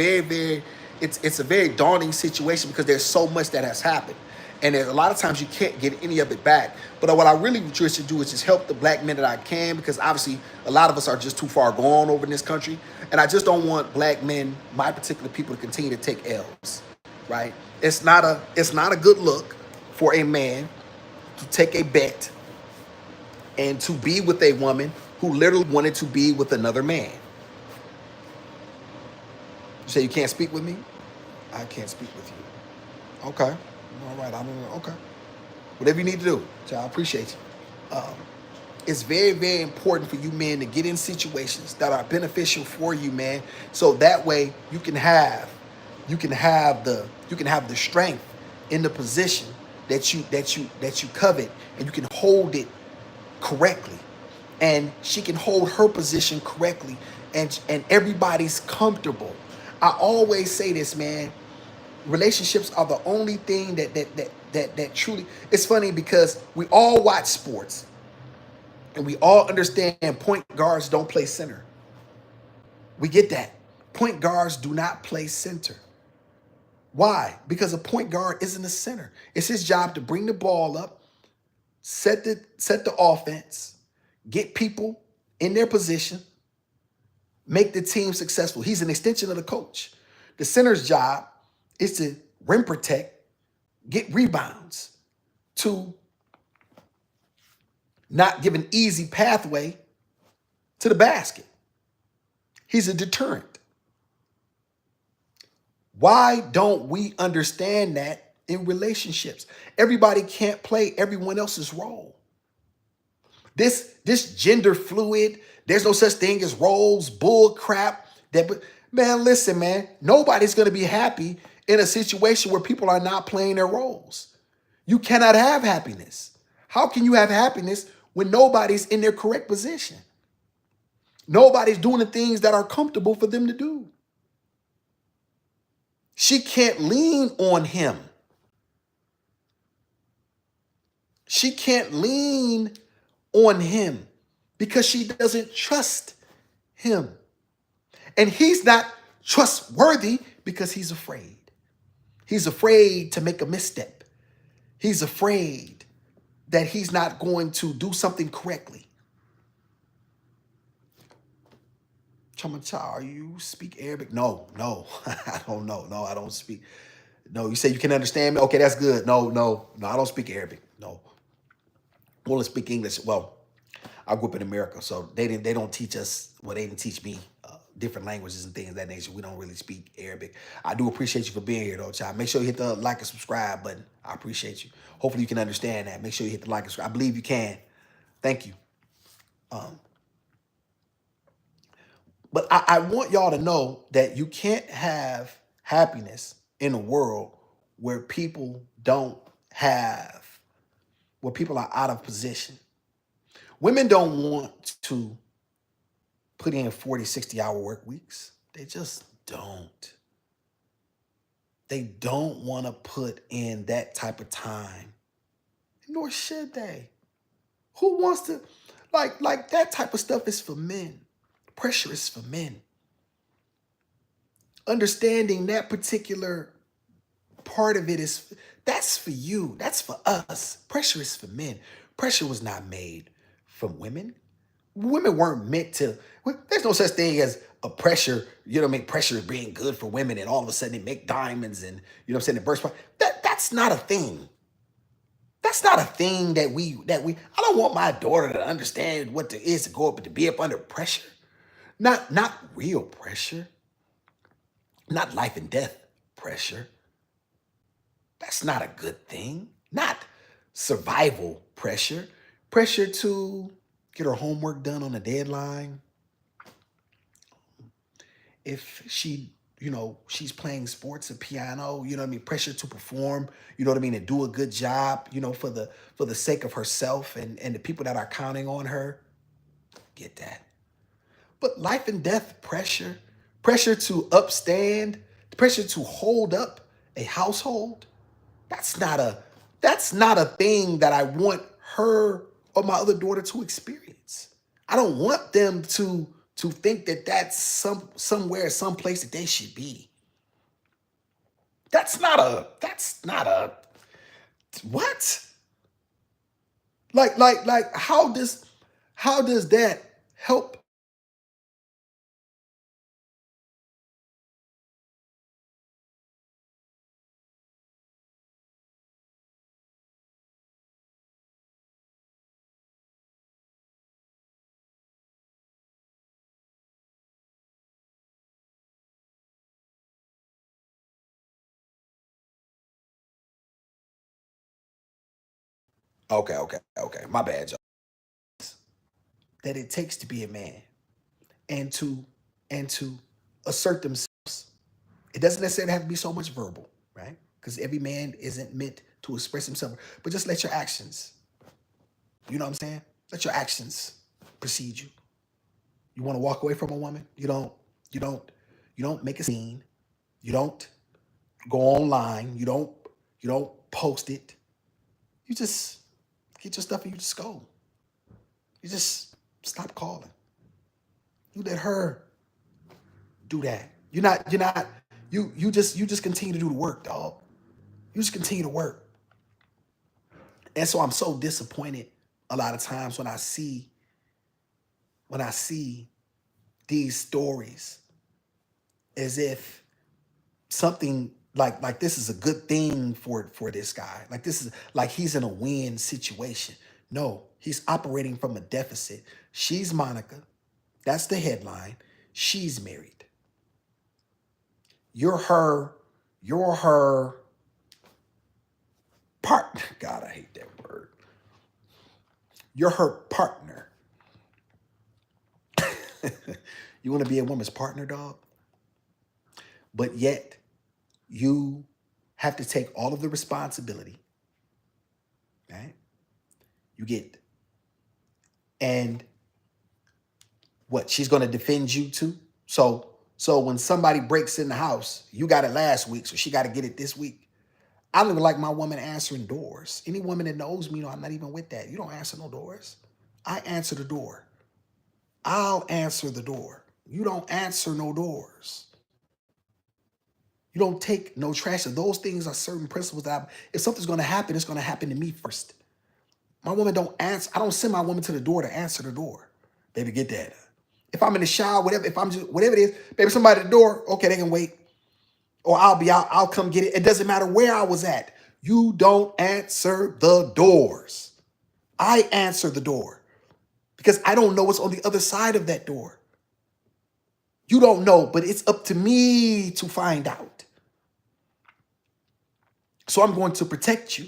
very daunting situation because there's so much that has happened, and there's a lot of times you can't get any of it back. But what I really try to do is just help the black men that I can, because obviously a lot of us are just too far gone over in this country, and I just don't want black men, my particular people, to continue to take L's. Right? It's not a good look for a man to take a bet and to be with a woman who literally wanted to be with another man. You say you can't speak with me? I can't speak with you. Okay. All right. I don't know. Okay. Whatever you need to do. So I appreciate you. It's very, very important for you men to get in situations that are beneficial for you, man. So that way you can have the strength in the position that you covet, and you can hold it correctly, and she can hold her position correctly, and everybody's comfortable. I always say this, man. Relationships are the only thing that truly. It's funny because we all watch sports, and we all understand point guards don't play center. We get that. Point guards do not play center. Why? Because a point guard isn't a center. It's his job to bring the ball up, set the offense, get people in their position, make the team successful. He's an extension of the coach. The center's job is to rim protect, get rebounds, to not give an easy pathway to the basket. He's a deterrent. Why don't we understand that in relationships? Everybody can't play everyone else's role. This gender fluid, There's no such thing as roles, bull crap. Man, listen, man, nobody's going to be happy in a situation where people are not playing their roles. You cannot have happiness. How can you have happiness when nobody's in their correct position? Nobody's doing the things that are comfortable for them to do. She can't lean on him. She can't lean on him because she doesn't trust him. And he's not trustworthy because he's afraid. He's afraid to make a misstep. He's afraid that he's not going to do something correctly. Chamacha, you speak Arabic? No, I don't know. No, I don't speak. No, you say you can understand me? Okay, that's good. No, I don't speak Arabic. No. I only speak English. Well, I grew up in America, so they don't teach us. Well, they didn't teach me different languages and things of that nature. We don't really speak Arabic. I do appreciate you for being here, though, child. Make sure you hit the like and subscribe button. I appreciate you. Hopefully, you can understand that. Make sure you hit the like and subscribe. I believe you can. Thank you. But I want y'all to know that you can't have happiness in a world where people don't have, where people are out of position. Women don't want to put in 40, 60-hour work weeks. They just don't. They don't want to put in that type of time. Nor should they. Who wants to, like that type of stuff is for men. Pressure is for men. Understanding that particular part of it that's for you. That's for us. Pressure is for men. Pressure was not made from women. Women weren't meant to. There's no such thing as a pressure. You know what I mean? Pressure is being good for women, and all of a sudden they make diamonds, and you know what I'm saying? They burst. That's not a thing. That's not a thing that we. I don't want my daughter to understand what it is to go up and to be up under pressure. Not real pressure. Not life and death pressure. That's not a good thing. Not survival pressure. Pressure to get her homework done on a deadline. If she, she's playing sports or piano, you know what I mean? Pressure to perform, you know what I mean? And do a good job, for the sake of herself and the people that are counting on her. Get that. But life and death pressure, pressure to upstand, pressure to hold up a household, that's not a thing that I want her or my other daughter to experience. I don't want them to think that that's somewhere, someplace that they should be. That's not a what? Like how does that help? Okay. My bad, y'all. That it takes to be a man and to assert themselves. It doesn't necessarily have to be so much verbal, right? Because every man isn't meant to express himself. But just let your actions, you know what I'm saying? Let your actions precede you. You want to walk away from a woman? You don't make a scene. You don't go online. You don't post it. You just get your stuff and you just go. You just stop calling. You let her do that. You just continue to do the work, dog. You just continue to work. And so I'm so disappointed a lot of times when I see these stories as if something like this is a good thing for this guy. Like this is like he's in a win situation. No, he's operating from a deficit. She's Monica. That's the headline. She's married. You're her partner. God, I hate that word. You're her partner. You want to be a woman's partner, dog? But yet you have to take all of the responsibility, right? You get, and what, she's going to defend you too? So when somebody breaks in the house, you got it last week, so she got to get it this week. I don't even like my woman answering doors. Any woman that knows me, I'm not even with that. You don't answer no doors. I answer the door. I'll answer the door. You don't answer no doors. You don't take no trash. Those things are certain principles that if something's going to happen, it's going to happen to me first. My woman don't answer. I don't send my woman to the door to answer the door. Baby, get that. If I'm in the shower, whatever, if I'm just, whatever it is, baby, somebody at the door, okay, they can wait. Or I'll be out, I'll come get it. It doesn't matter where I was at. You don't answer the doors. I answer the door because I don't know what's on the other side of that door. You don't know, but it's up to me to find out. So I'm going to protect you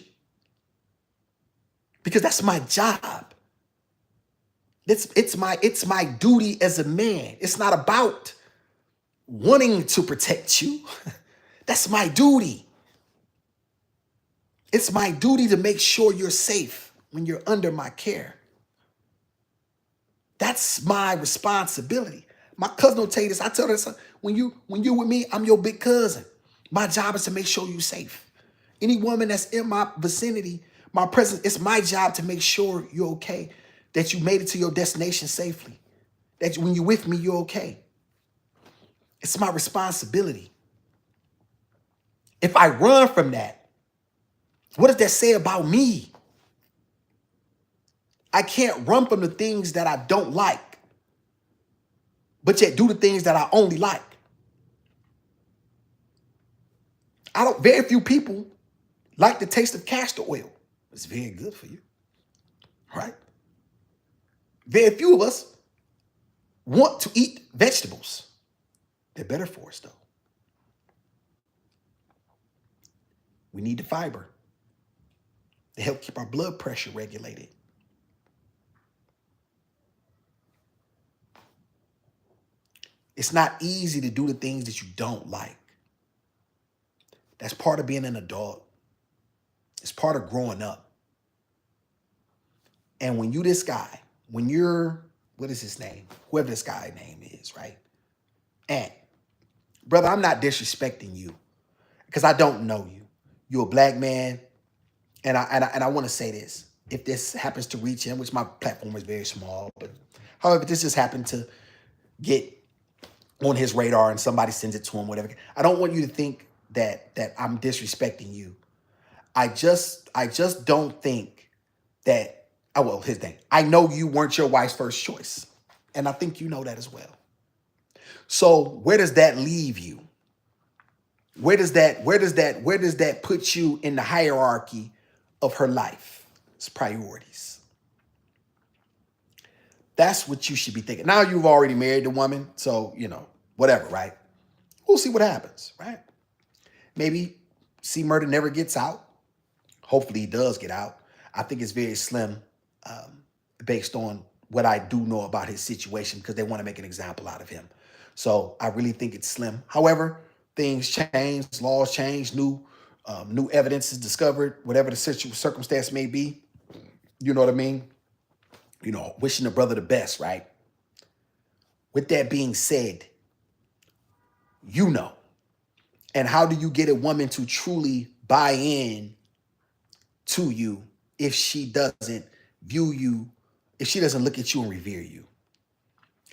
because that's my job. It's my duty as a man. It's not about wanting to protect you. That's my duty. It's my duty to make sure you're safe when you're under my care. That's my responsibility. My cousin will tell you this. I tell her this, when you with me, I'm your big cousin. My job is to make sure you're safe. Any woman that's in my vicinity, my presence, it's my job to make sure you're okay, that you made it to your destination safely, that when you're with me, you're okay. It's my responsibility. If I run from that, what does that say about me? I can't run from the things that I don't like, but yet do the things that I only like. Very few people like the taste of castor oil. It's very good for you, right? Very few of us want to eat vegetables. They're better for us, though. We need the fiber. They help keep our blood pressure regulated. It's not easy to do the things that you don't like. That's part of being an adult. It's part of growing up. And when you this guy, when you're, what is his name? Whoever this guy's name is, right? And brother, I'm not disrespecting you because I don't know you. You're a black man. And I want to say this. If this happens to reach him, which my platform is very small, but however, this just happened to get on his radar and somebody sends it to him, whatever. I don't want you to think that I'm disrespecting you. I just don't think that, oh, well, his thing. I know you weren't your wife's first choice. And I think you know that as well. So where does that leave you? Where does that put you in the hierarchy of her life? It's priorities. That's what you should be thinking. Now you've already married the woman, so, whatever, right? We'll see what happens, right? Maybe C Murder never gets out. Hopefully he does get out. I think it's very slim based on what I do know about his situation because they want to make an example out of him. So I really think it's slim. However, things change, laws change, new evidence is discovered, whatever the circumstance may be. You know what I mean? Wishing the brother the best, right? With that being said, and how do you get a woman to truly buy in to you if she doesn't view you, if she doesn't look at you and revere you?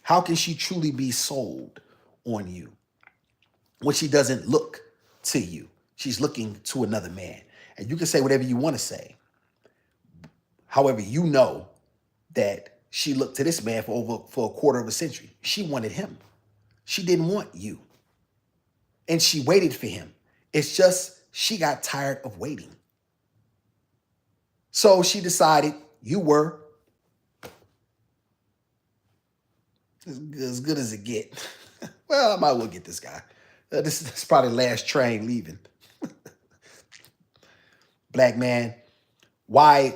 How can she truly be sold on you when she doesn't look to you? She's looking to another man. And you can say whatever you want to say. However, you know that she looked to this man for a quarter of a century. She wanted him. She didn't want you. And she waited for him. It's just she got tired of waiting. So she decided you were as good as it get. Well, I might well get this guy. This is probably the last train leaving. Black man, why?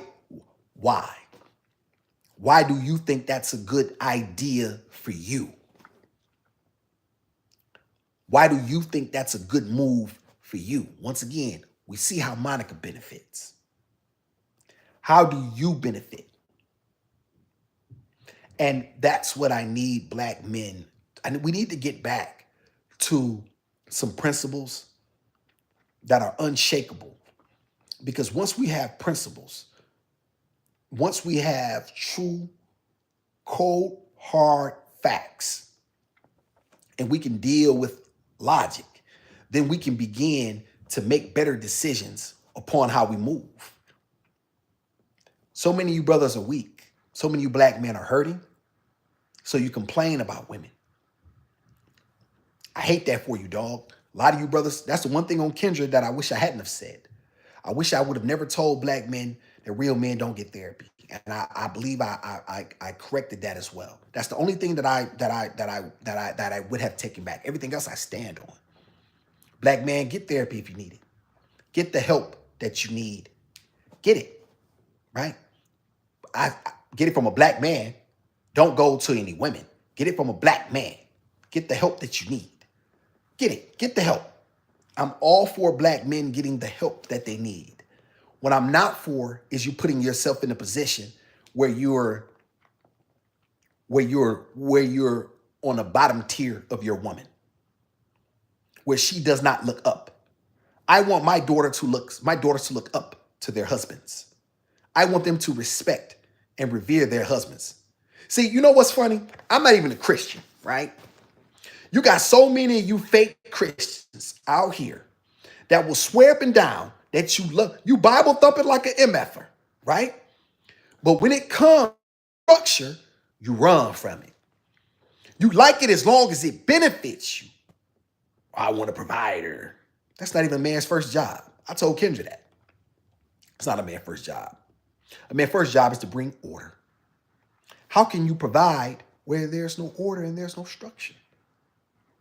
Why do you think that's a good idea for you? Why do you think that's a good move for you? Once again, we see how Monica benefits. How do you benefit? And that's what I need black men. And we need to get back to some principles that are unshakable. Because once we have principles, once we have true, cold, hard facts, and we can deal with logic, then we can begin to make better decisions upon how we move. So many of you brothers are weak. So many of you black men are hurting. So you complain about women. I hate that for you, dog. A lot of you brothers, that's the one thing on Kendra that I wish I hadn't have said. I wish I would have never told black men that real men don't get therapy. And I believe I corrected that as well. That's the only thing that I would have taken back. Everything else I stand on. Black man, get therapy if you need it. Get the help that you need. Get it, right? I get it from a black man. Don't go to any women. Get it from a black man. Get the help that you need. Get it. Get the help. I'm all for black men getting the help that they need. What I'm not for is you putting yourself in a position where you're on the bottom tier of your woman, where she does not look up. I want my daughters to look up to their husbands. I want them to respect and revere their husbands. See, you know what's funny? I'm not even a Christian, right? You got so many of you fake Christians out here that will swear up and down that you love, you Bible thumping like an MFer, right? But when it comes to structure, you run from it. You like it as long as it benefits you. I want a provider. That's not even a man's first job. I told Kendra that. It's not a man's first job. A man's first job is to bring order. How can you provide where there's no order and there's no structure?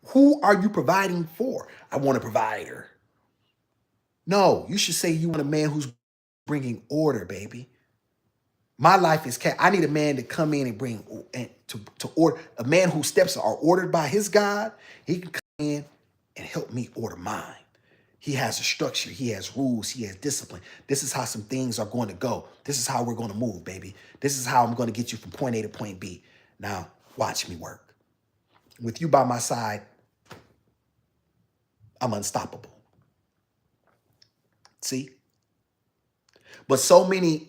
Who are you providing for? I want a provider. No, you should say you want a man who's bringing order, baby. My life is cat. I need a man to come in and bring and to order. A man whose steps are ordered by his God. He can come in and help me order mine. He has a structure. He has rules. He has discipline. This is how some things are going to go. This is how we're going to move, baby. This is how I'm going to get you from point A to point B. Now, watch me work. With you by my side, I'm unstoppable. See? But so many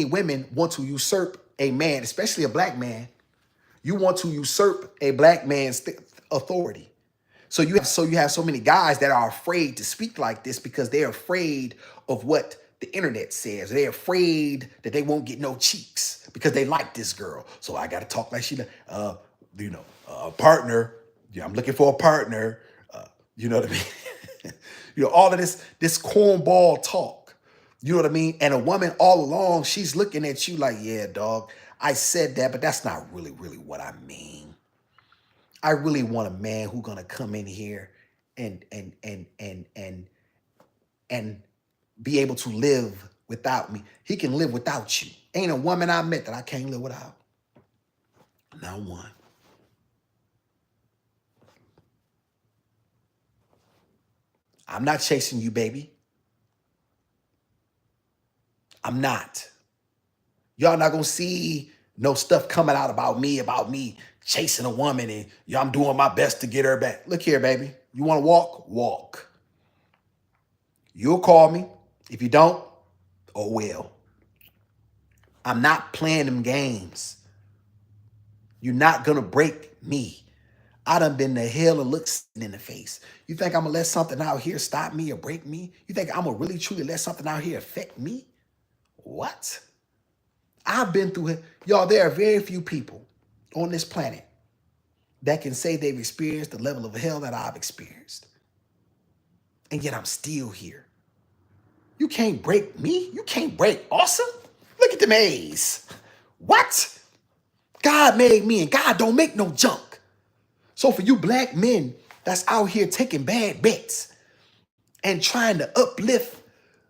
women want to usurp a man, especially a black man. You want to usurp a black man's authority. So you have so many guys that are afraid to speak like this because they're afraid of what the internet says. They're afraid that they won't get no cheeks because they like this girl. So I got to talk like she, a partner. Yeah, I'm looking for a partner. You know what I mean? All of this cornball talk. You know what I mean? And a woman all along, she's looking at you like, yeah, dog, I said that, but that's not really what I mean. I really want a man who's gonna come in here and be able to live without me. He can live without you. Ain't a woman I met that I can't live without. Not one. I'm not chasing you, baby. I'm not. Y'all not gonna see no stuff coming out about me chasing a woman and I'm doing my best to get her back. Look here, baby. You wanna walk? Walk. You'll call me. If you don't, oh well. I'm not playing them games. You're not gonna break me. I done been to hell and looked in the face. You think I'm gonna let something out here stop me or break me? You think I'm gonna really truly let something out here affect me? What? I've been through it. Y'all, there are very few people on this planet that can say they've experienced the level of hell that I've experienced. And yet I'm still here. You can't break me. You can't break awesome. Look at the maze. What? God made me and God don't make no junk. So for you black men that's out here taking bad bets and trying to uplift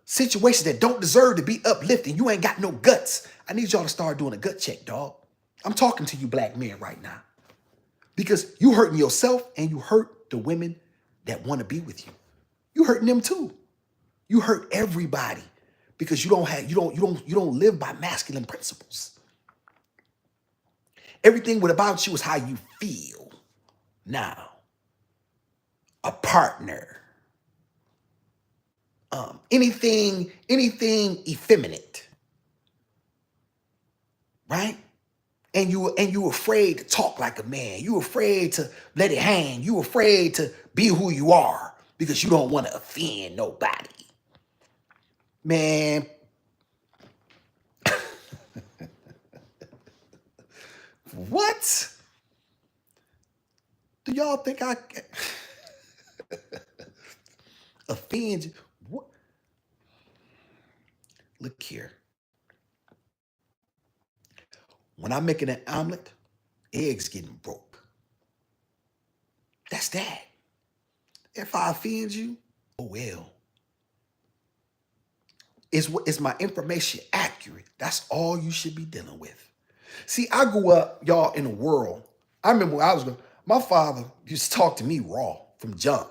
situations that don't deserve to be uplifted, you ain't got no guts. I need y'all to start doing a gut check, dog. I'm talking to you black men right now because you hurting yourself and you hurt the women that want to be with you. You hurting them too. You hurt everybody because you don't live by masculine principles. Everything about you is how you feel. Now, a partner, anything effeminate, right? And you afraid to talk like a man. You afraid to let it hang. You afraid to be who you are because you don't want to offend nobody. Man, what? Do y'all think I offend you? What? Look here. When I'm making an omelet, eggs getting broke. That's that. If I offend you, oh well. Is my information accurate? That's all you should be dealing with. See, I grew up, y'all, in a world. I remember when I was my father used to talk to me raw from jump.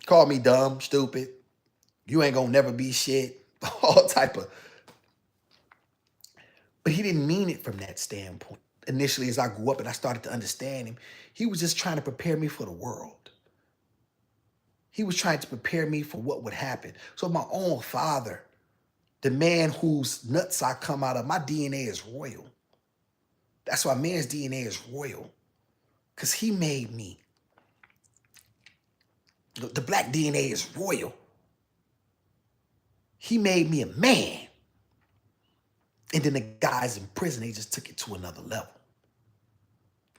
Call me dumb, stupid. You ain't gonna never be shit. All type of. But he didn't mean it from that standpoint. Initially, as I grew up and I started to understand him, he was just trying to prepare me for the world. He was trying to prepare me for what would happen. So my own father, the man whose nuts I come out of, my DNA is royal. That's why man's DNA is royal. Because he made me. The black DNA is royal. He made me a man. And then the guys in prison, they just took it to another level.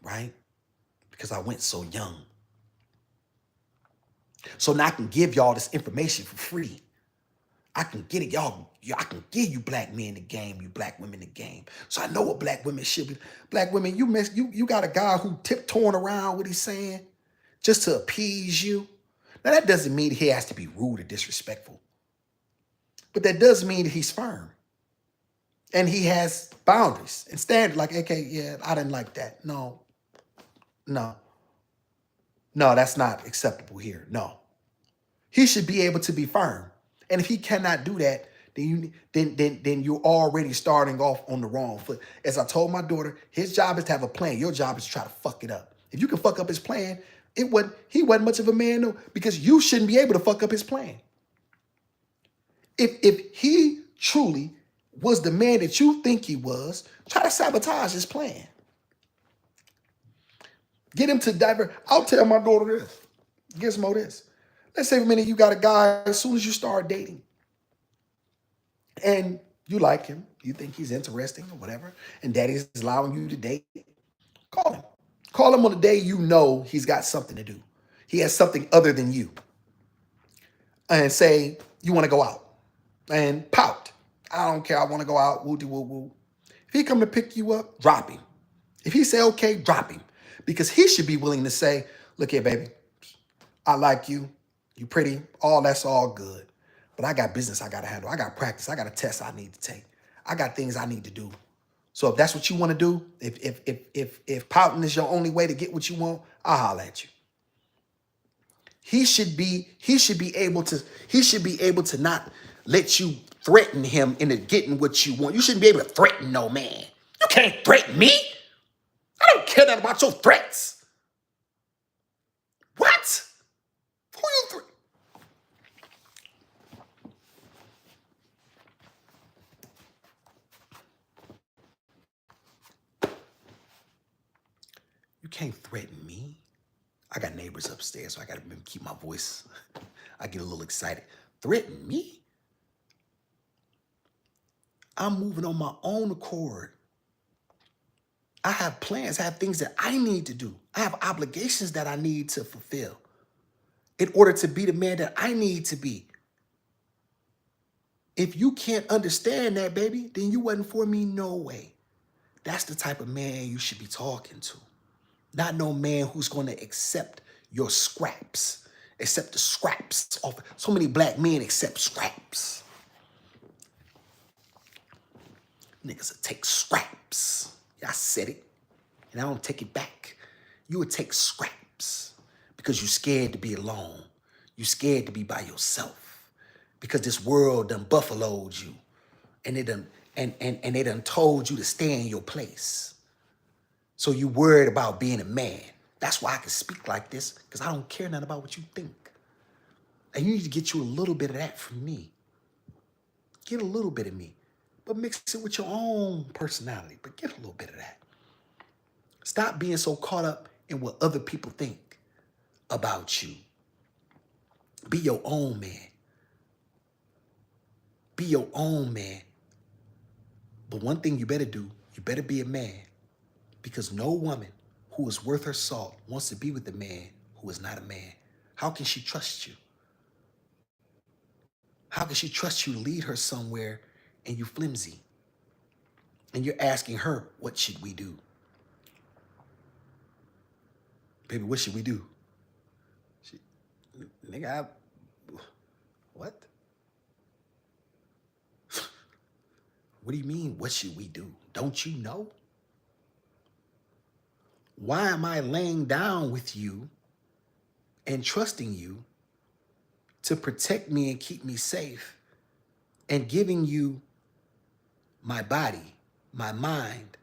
Right? Because I went so young. So now I can give y'all this information for free. I can get it, y'all. I can give you black men the game, you black women the game. So I know what black women should be. Black women, you got a guy who tiptoeing around what he's saying just to appease you. Now that doesn't mean he has to be rude or disrespectful. But that does mean that he's firm. And he has boundaries and standards. Like, okay, yeah, I didn't like that. No, no, that's not acceptable here. No. He should be able to be firm. And if he cannot do that, then you're already starting off on the wrong foot. As I told my daughter, his job is to have a plan. Your job is to try to fuck it up. If you can fuck up his plan, he wasn't much of a man, no, because you shouldn't be able to fuck up his plan. If he truly was the man that you think he was, try to sabotage his plan. Get him to divert. I'll tell my daughter this. Gizmo this. Let's say for a minute you got a guy as soon as you start dating. And you like him, you think he's interesting or whatever, and daddy's allowing you to date, call him. Call him on the day you know he's got something to do. He has something other than you. And say, you want to go out. And pout. I don't care, I want to go out, woo-de-woo-woo. If he come to pick you up, drop him. If he say, okay, drop him. Because he should be willing to say, look here, baby, I like you, you pretty, that's all good. But I got business I got to handle. I got practice. I got a test I need to take. I got things I need to do. So if that's what you want to do, if pouting is your only way to get what you want, I'll holler at you. He should be able to not let you threaten him into getting what you want. You shouldn't be able to threaten no man. You can't threaten me. I don't care that about your threats. What? Who you threaten? You can't threaten me. I got neighbors upstairs, so I got to keep my voice. I get a little excited. Threaten me? I'm moving on my own accord. I have plans. I have things that I need to do. I have obligations that I need to fulfill in order to be the man that I need to be. If you can't understand that, baby, then you wasn't for me no way. That's the type of man you should be talking to. Not no man who's going to accept your scraps, accept the scraps. So many black men accept scraps. Niggas will take scraps. Yeah, I said it, and I don't take it back. You would take scraps. vibes because you're scared to be alone. You're scared to be by yourself because this world done buffaloed you and they done told you to stay in your place. So you worried about being a man. That's why I can speak like this, because I don't care nothing about what you think. And you need to get you a little bit of that from me. Get a little bit of me, but mix it with your own personality, but get a little bit of that. Stop being so caught up in what other people think about you. Be your own man. Be your own man. But one thing you better do, you better be a man, because no woman who is worth her salt wants to be with a man who is not a man. How can she trust you? How can she trust you to lead her somewhere and you flimsy? And you're asking her, what should we do? Baby, what should we do? Nigga, what? What do you mean, what should we do? Don't you know? Why am I laying down with you and trusting you to protect me and keep me safe and giving you my body, my mind,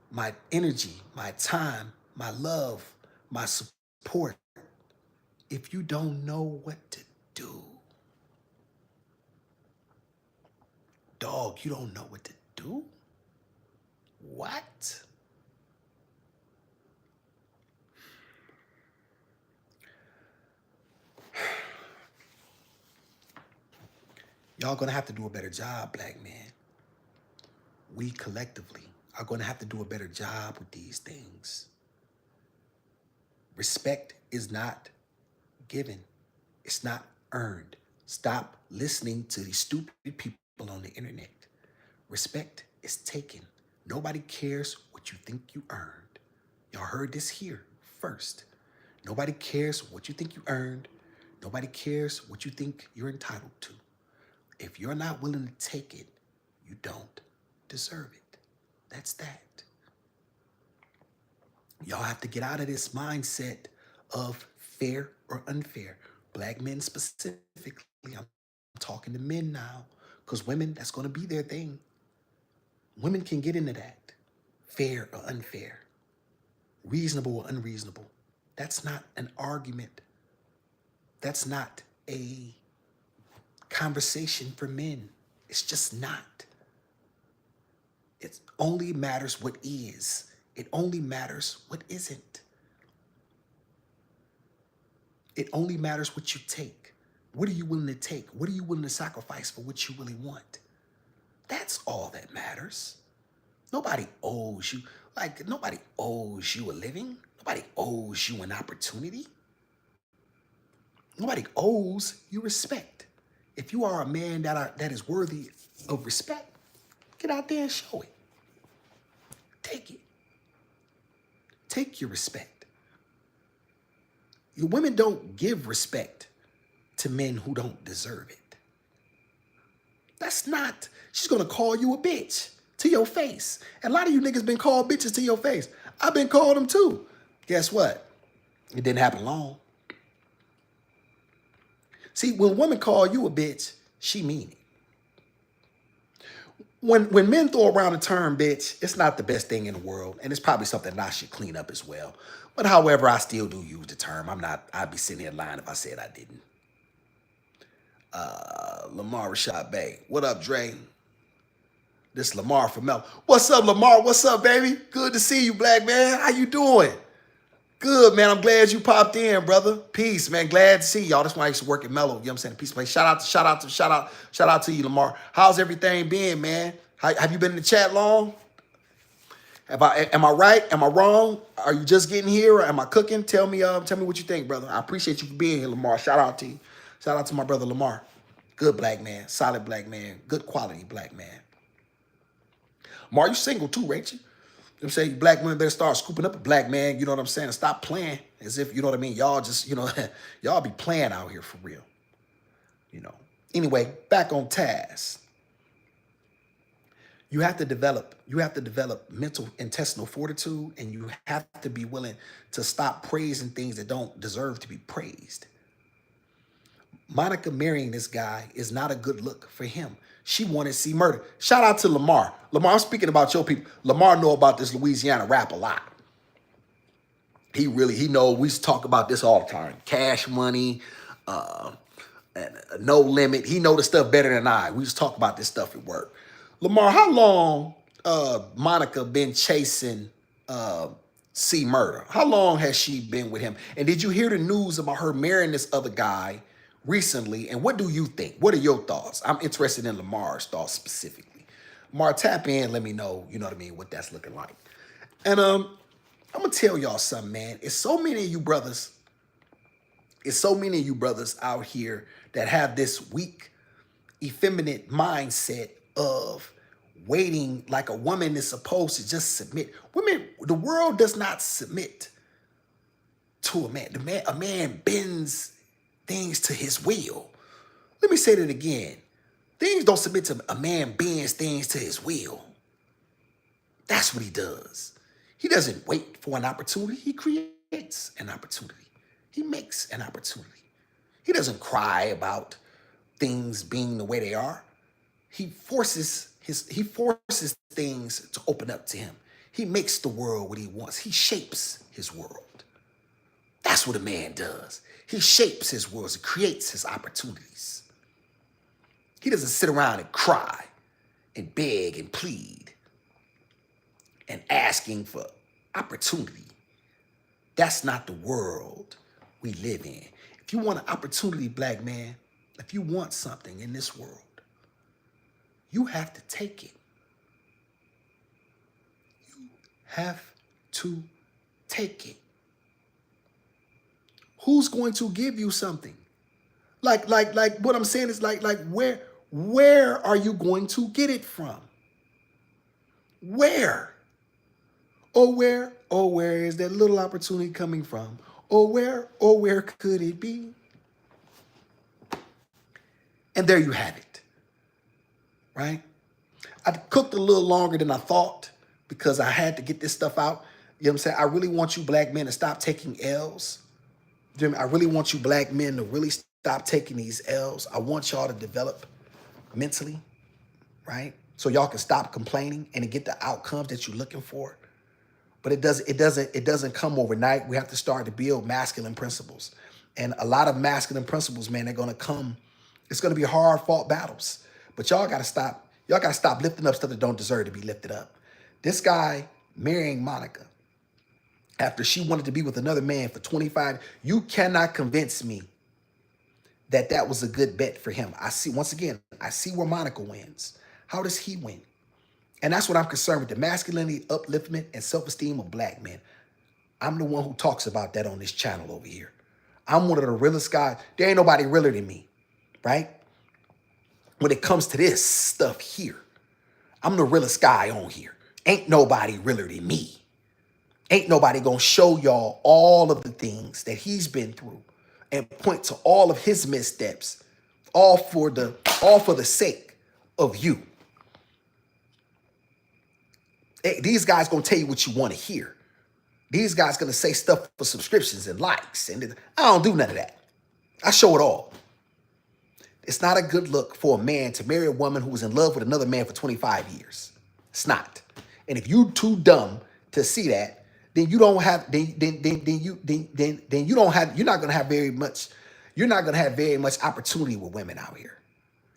my energy, my time, my love, my support, if you don't know what to do? Dog, you don't know what to do? What? Y'all gonna have to do a better job, black men. We collectively are gonna have to do a better job with these things. Respect is not given. It's not earned. Stop listening to these stupid people on the internet. Respect is taken. Nobody cares what you think you earned. Y'all heard this here first. Nobody cares what you think you earned. Nobody cares what you think you're entitled to. If you're not willing to take it, you don't deserve it. That's that. Y'all have to get out of this mindset of fair or unfair. Black men specifically, I'm talking to men now, because women, that's going to be their thing. Women can get into that. Fair or unfair. Reasonable or unreasonable. That's not an argument. That's not a conversation for men. It's just not. It only matters what is. It only matters what isn't. It only matters what you take. What are you willing to take? What are you willing to sacrifice for what you really want? That's all that matters. Nobody owes you. Nobody owes you a living. Nobody owes you an opportunity. Nobody owes you respect. If you are a man that is worthy of respect, get out there and show it. Take it. Take your respect. Women don't give respect to men who don't deserve it. That's not, she's gonna call you a bitch to your face. And a lot of you niggas been called bitches to your face. I've been called them too. Guess what? It didn't happen long. See, when a woman call you a bitch, she mean it. When men throw around the term bitch, it's not the best thing in the world, and it's probably something that I should clean up as well. But however, I still do use the term. I'd be sitting here lying if I said I didn't. Lamar Rashad Bay. What up, Dre? This Lamar from Mel. What's up, Lamar? What's up, baby? Good to see you, black man. How you doing? Good, man. I'm glad you popped in, brother. Peace, man. Glad to see y'all. That's why I used to work at Mellow. You know what I'm saying? Peace, place. Shout out to you, Lamar. How's everything been, man? Have you been in the chat long? Am I right? Am I wrong? Are you just getting here or am I cooking? Tell me what you think, brother. I appreciate you for being here, Lamar. Shout out to you. Shout out to my brother Lamar. Good black man. Solid black man. Good quality black man. Mar, you single too, ain't you? I'm saying black women better start scooping up a black man, you know what I'm saying? And stop playing as if, you know what I mean? Y'all just, y'all be playing out here for real. Anyway, back on task. You have to develop mental intestinal fortitude, and you have to be willing to stop praising things that don't deserve to be praised. Monica marrying this guy is not a good look for him. She wanted to see murder. Shout out to Lamar. Lamar, I'm speaking about your people. Lamar know about this Louisiana rap a lot. He know we talk about this all the time. Cash money, uh, and no limit. He know the stuff better than I. We just talk about this stuff at work. Lamar, how long Monica been chasing uh, C Murder? How long has she been with him? And did you hear the news about her marrying this other guy recently? And what do you think? What are your thoughts? I'm interested in Lamar's thoughts specifically. Lamar, tap in. Let me know. You know what I mean? What that's looking like. And I'm gonna tell y'all something, man. It's so many of you brothers out here that have this weak, effeminate mindset of waiting like a woman is supposed to just submit. Women, the world does not submit to a man. A man bends things to his will. Let me say that again. Things don't submit to a man bends things to his will. That's what he does. He doesn't wait for an opportunity. He creates an opportunity. He makes an opportunity. He doesn't cry about things being the way they are. He forces things to open up to him. He makes the world what he wants. He shapes his world. That's what a man does. He shapes his worlds. He creates his opportunities. He doesn't sit around and cry and beg and plead and asking for opportunity. That's not the world we live in. If you want an opportunity, black man, if you want something in this world, you have to take it. You have to take it. Who's going to give you something? Like what I'm saying is like where are you going to get it from? Where? Where is that little opportunity coming from? Where could it be? And there you have it, right? I cooked a little longer than I thought because I had to get this stuff out. You know what I'm saying? I really want you black men to stop taking L's. You know what I mean? I really want you black men to really stop taking these L's. I want y'all to develop mentally, right? So y'all can stop complaining and get the outcomes that you're looking for. But it doesn't come overnight. We have to start to build masculine principles. And a lot of masculine principles, man, they're gonna come. It's gonna be hard fought battles. But y'all gotta stop lifting up stuff that don't deserve to be lifted up. This guy marrying Monica after she wanted to be with another man for 25, you cannot convince me that that was a good bet for him. I see where Monica wins. How does he win? And that's what I'm concerned with, the masculinity, upliftment, and self-esteem of black men. I'm the one who talks about that on this channel over here. I'm one of the realest guys. There ain't nobody realer than me, right? When it comes to this stuff here, I'm the realest guy on here. Ain't nobody realer than me. Ain't nobody gonna show y'all all of the things that he's been through and point to all of his missteps, all for the sake of you. These guys gonna tell you what you want to hear. These guys gonna say stuff for subscriptions and likes, and I don't do none of that. I show it all. It's not a good look for a man to marry a woman who was in love with another man for 25 years. It's not. And if you too dumb to see that, then you don't have then you don't have you're not gonna have very much opportunity with women out here.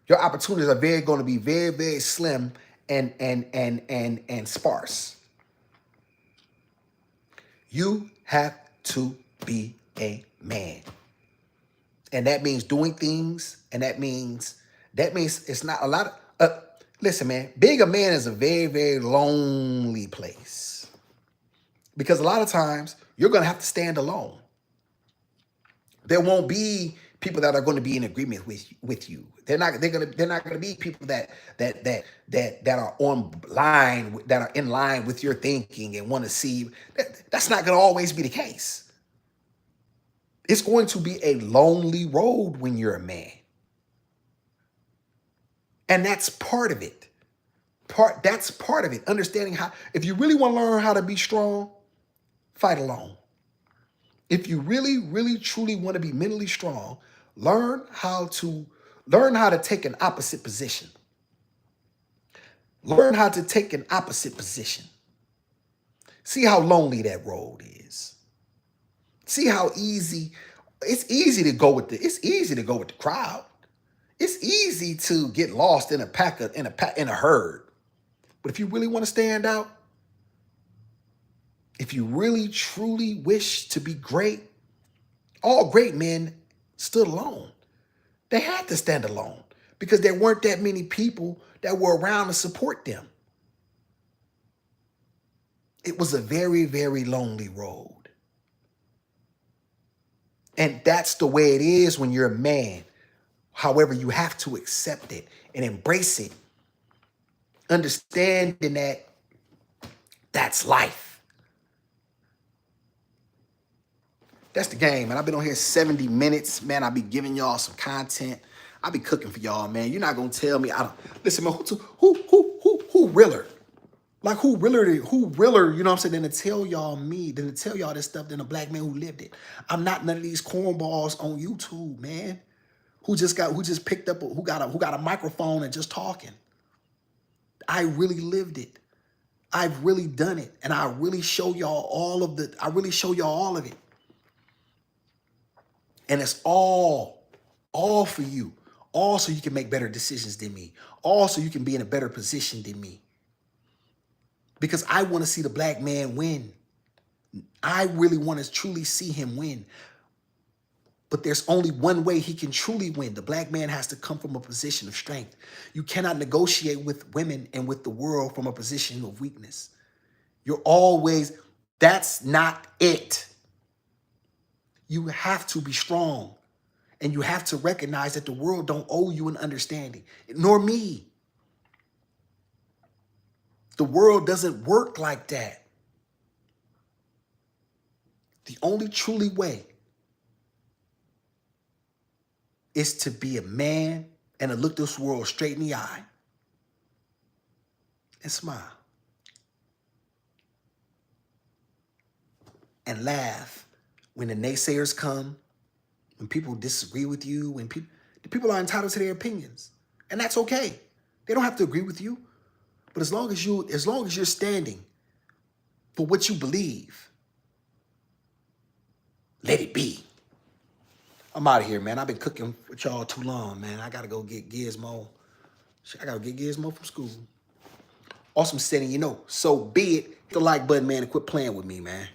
Your opportunities are going to be very, very slim and sparse. You have to be a man. And that means doing things, and that means it's not a lot of listen, man, being a man is a very, very lonely place. Because a lot of times you're gonna have to stand alone. There won't be people that are going to be in agreement with you. They're not gonna be people that are on line, that are in line with your thinking and want to see. That's not gonna always be the case. It's going to be a lonely road when you're a man. And that's part of it. That's part of it. Understanding how, if you really want to learn how to be strong, fight alone. If you really, really, truly want to be mentally strong, learn how to take an opposite position. Learn how to take an opposite position. See how lonely that road is. See how easy it's easy to go with the crowd. It's easy to get lost in a herd. But if you really want to stand out, if you really truly wish to be great, all great men stood alone. They had to stand alone because there weren't that many people that were around to support them. It was a very, very lonely road. And that's the way it is when you're a man. However, you have to accept it and embrace it, understanding that that's life. That's the game, man. I've been on here 70 minutes, man. I'll be giving y'all some content. I'll be cooking for y'all, man. You're not gonna tell me I don't listen, man. Who realer? Like who realer, you know what I'm saying, than to tell y'all this stuff than a black man who lived it. I'm not none of these cornballs on YouTube, man. Who got a microphone and just talking. I really lived it. I've really done it. And I really show y'all all of it. And it's all for you. All so you can make better decisions than me. All so you can be in a better position than me. Because I want to see the black man win. I really want to truly see him win. But there's only one way he can truly win. The black man has to come from a position of strength. You cannot negotiate with women and with the world from a position of weakness. That's not it. You have to be strong. And you have to recognize that the world don't owe you an understanding, nor me. The world doesn't work like that. The only truly way is to be a man and to look this world straight in the eye and smile and laugh when the naysayers come, when people disagree with you, when people are entitled to their opinions, and that's okay. They don't have to agree with you, but as long as you're standing for what you believe, let it be. I'm out of here, man. I've been cooking with y'all too long, man. I gotta go get Gizmo. I gotta get Gizmo from school. Awesome setting, so be it. Hit the like button, man, and quit playing with me, man.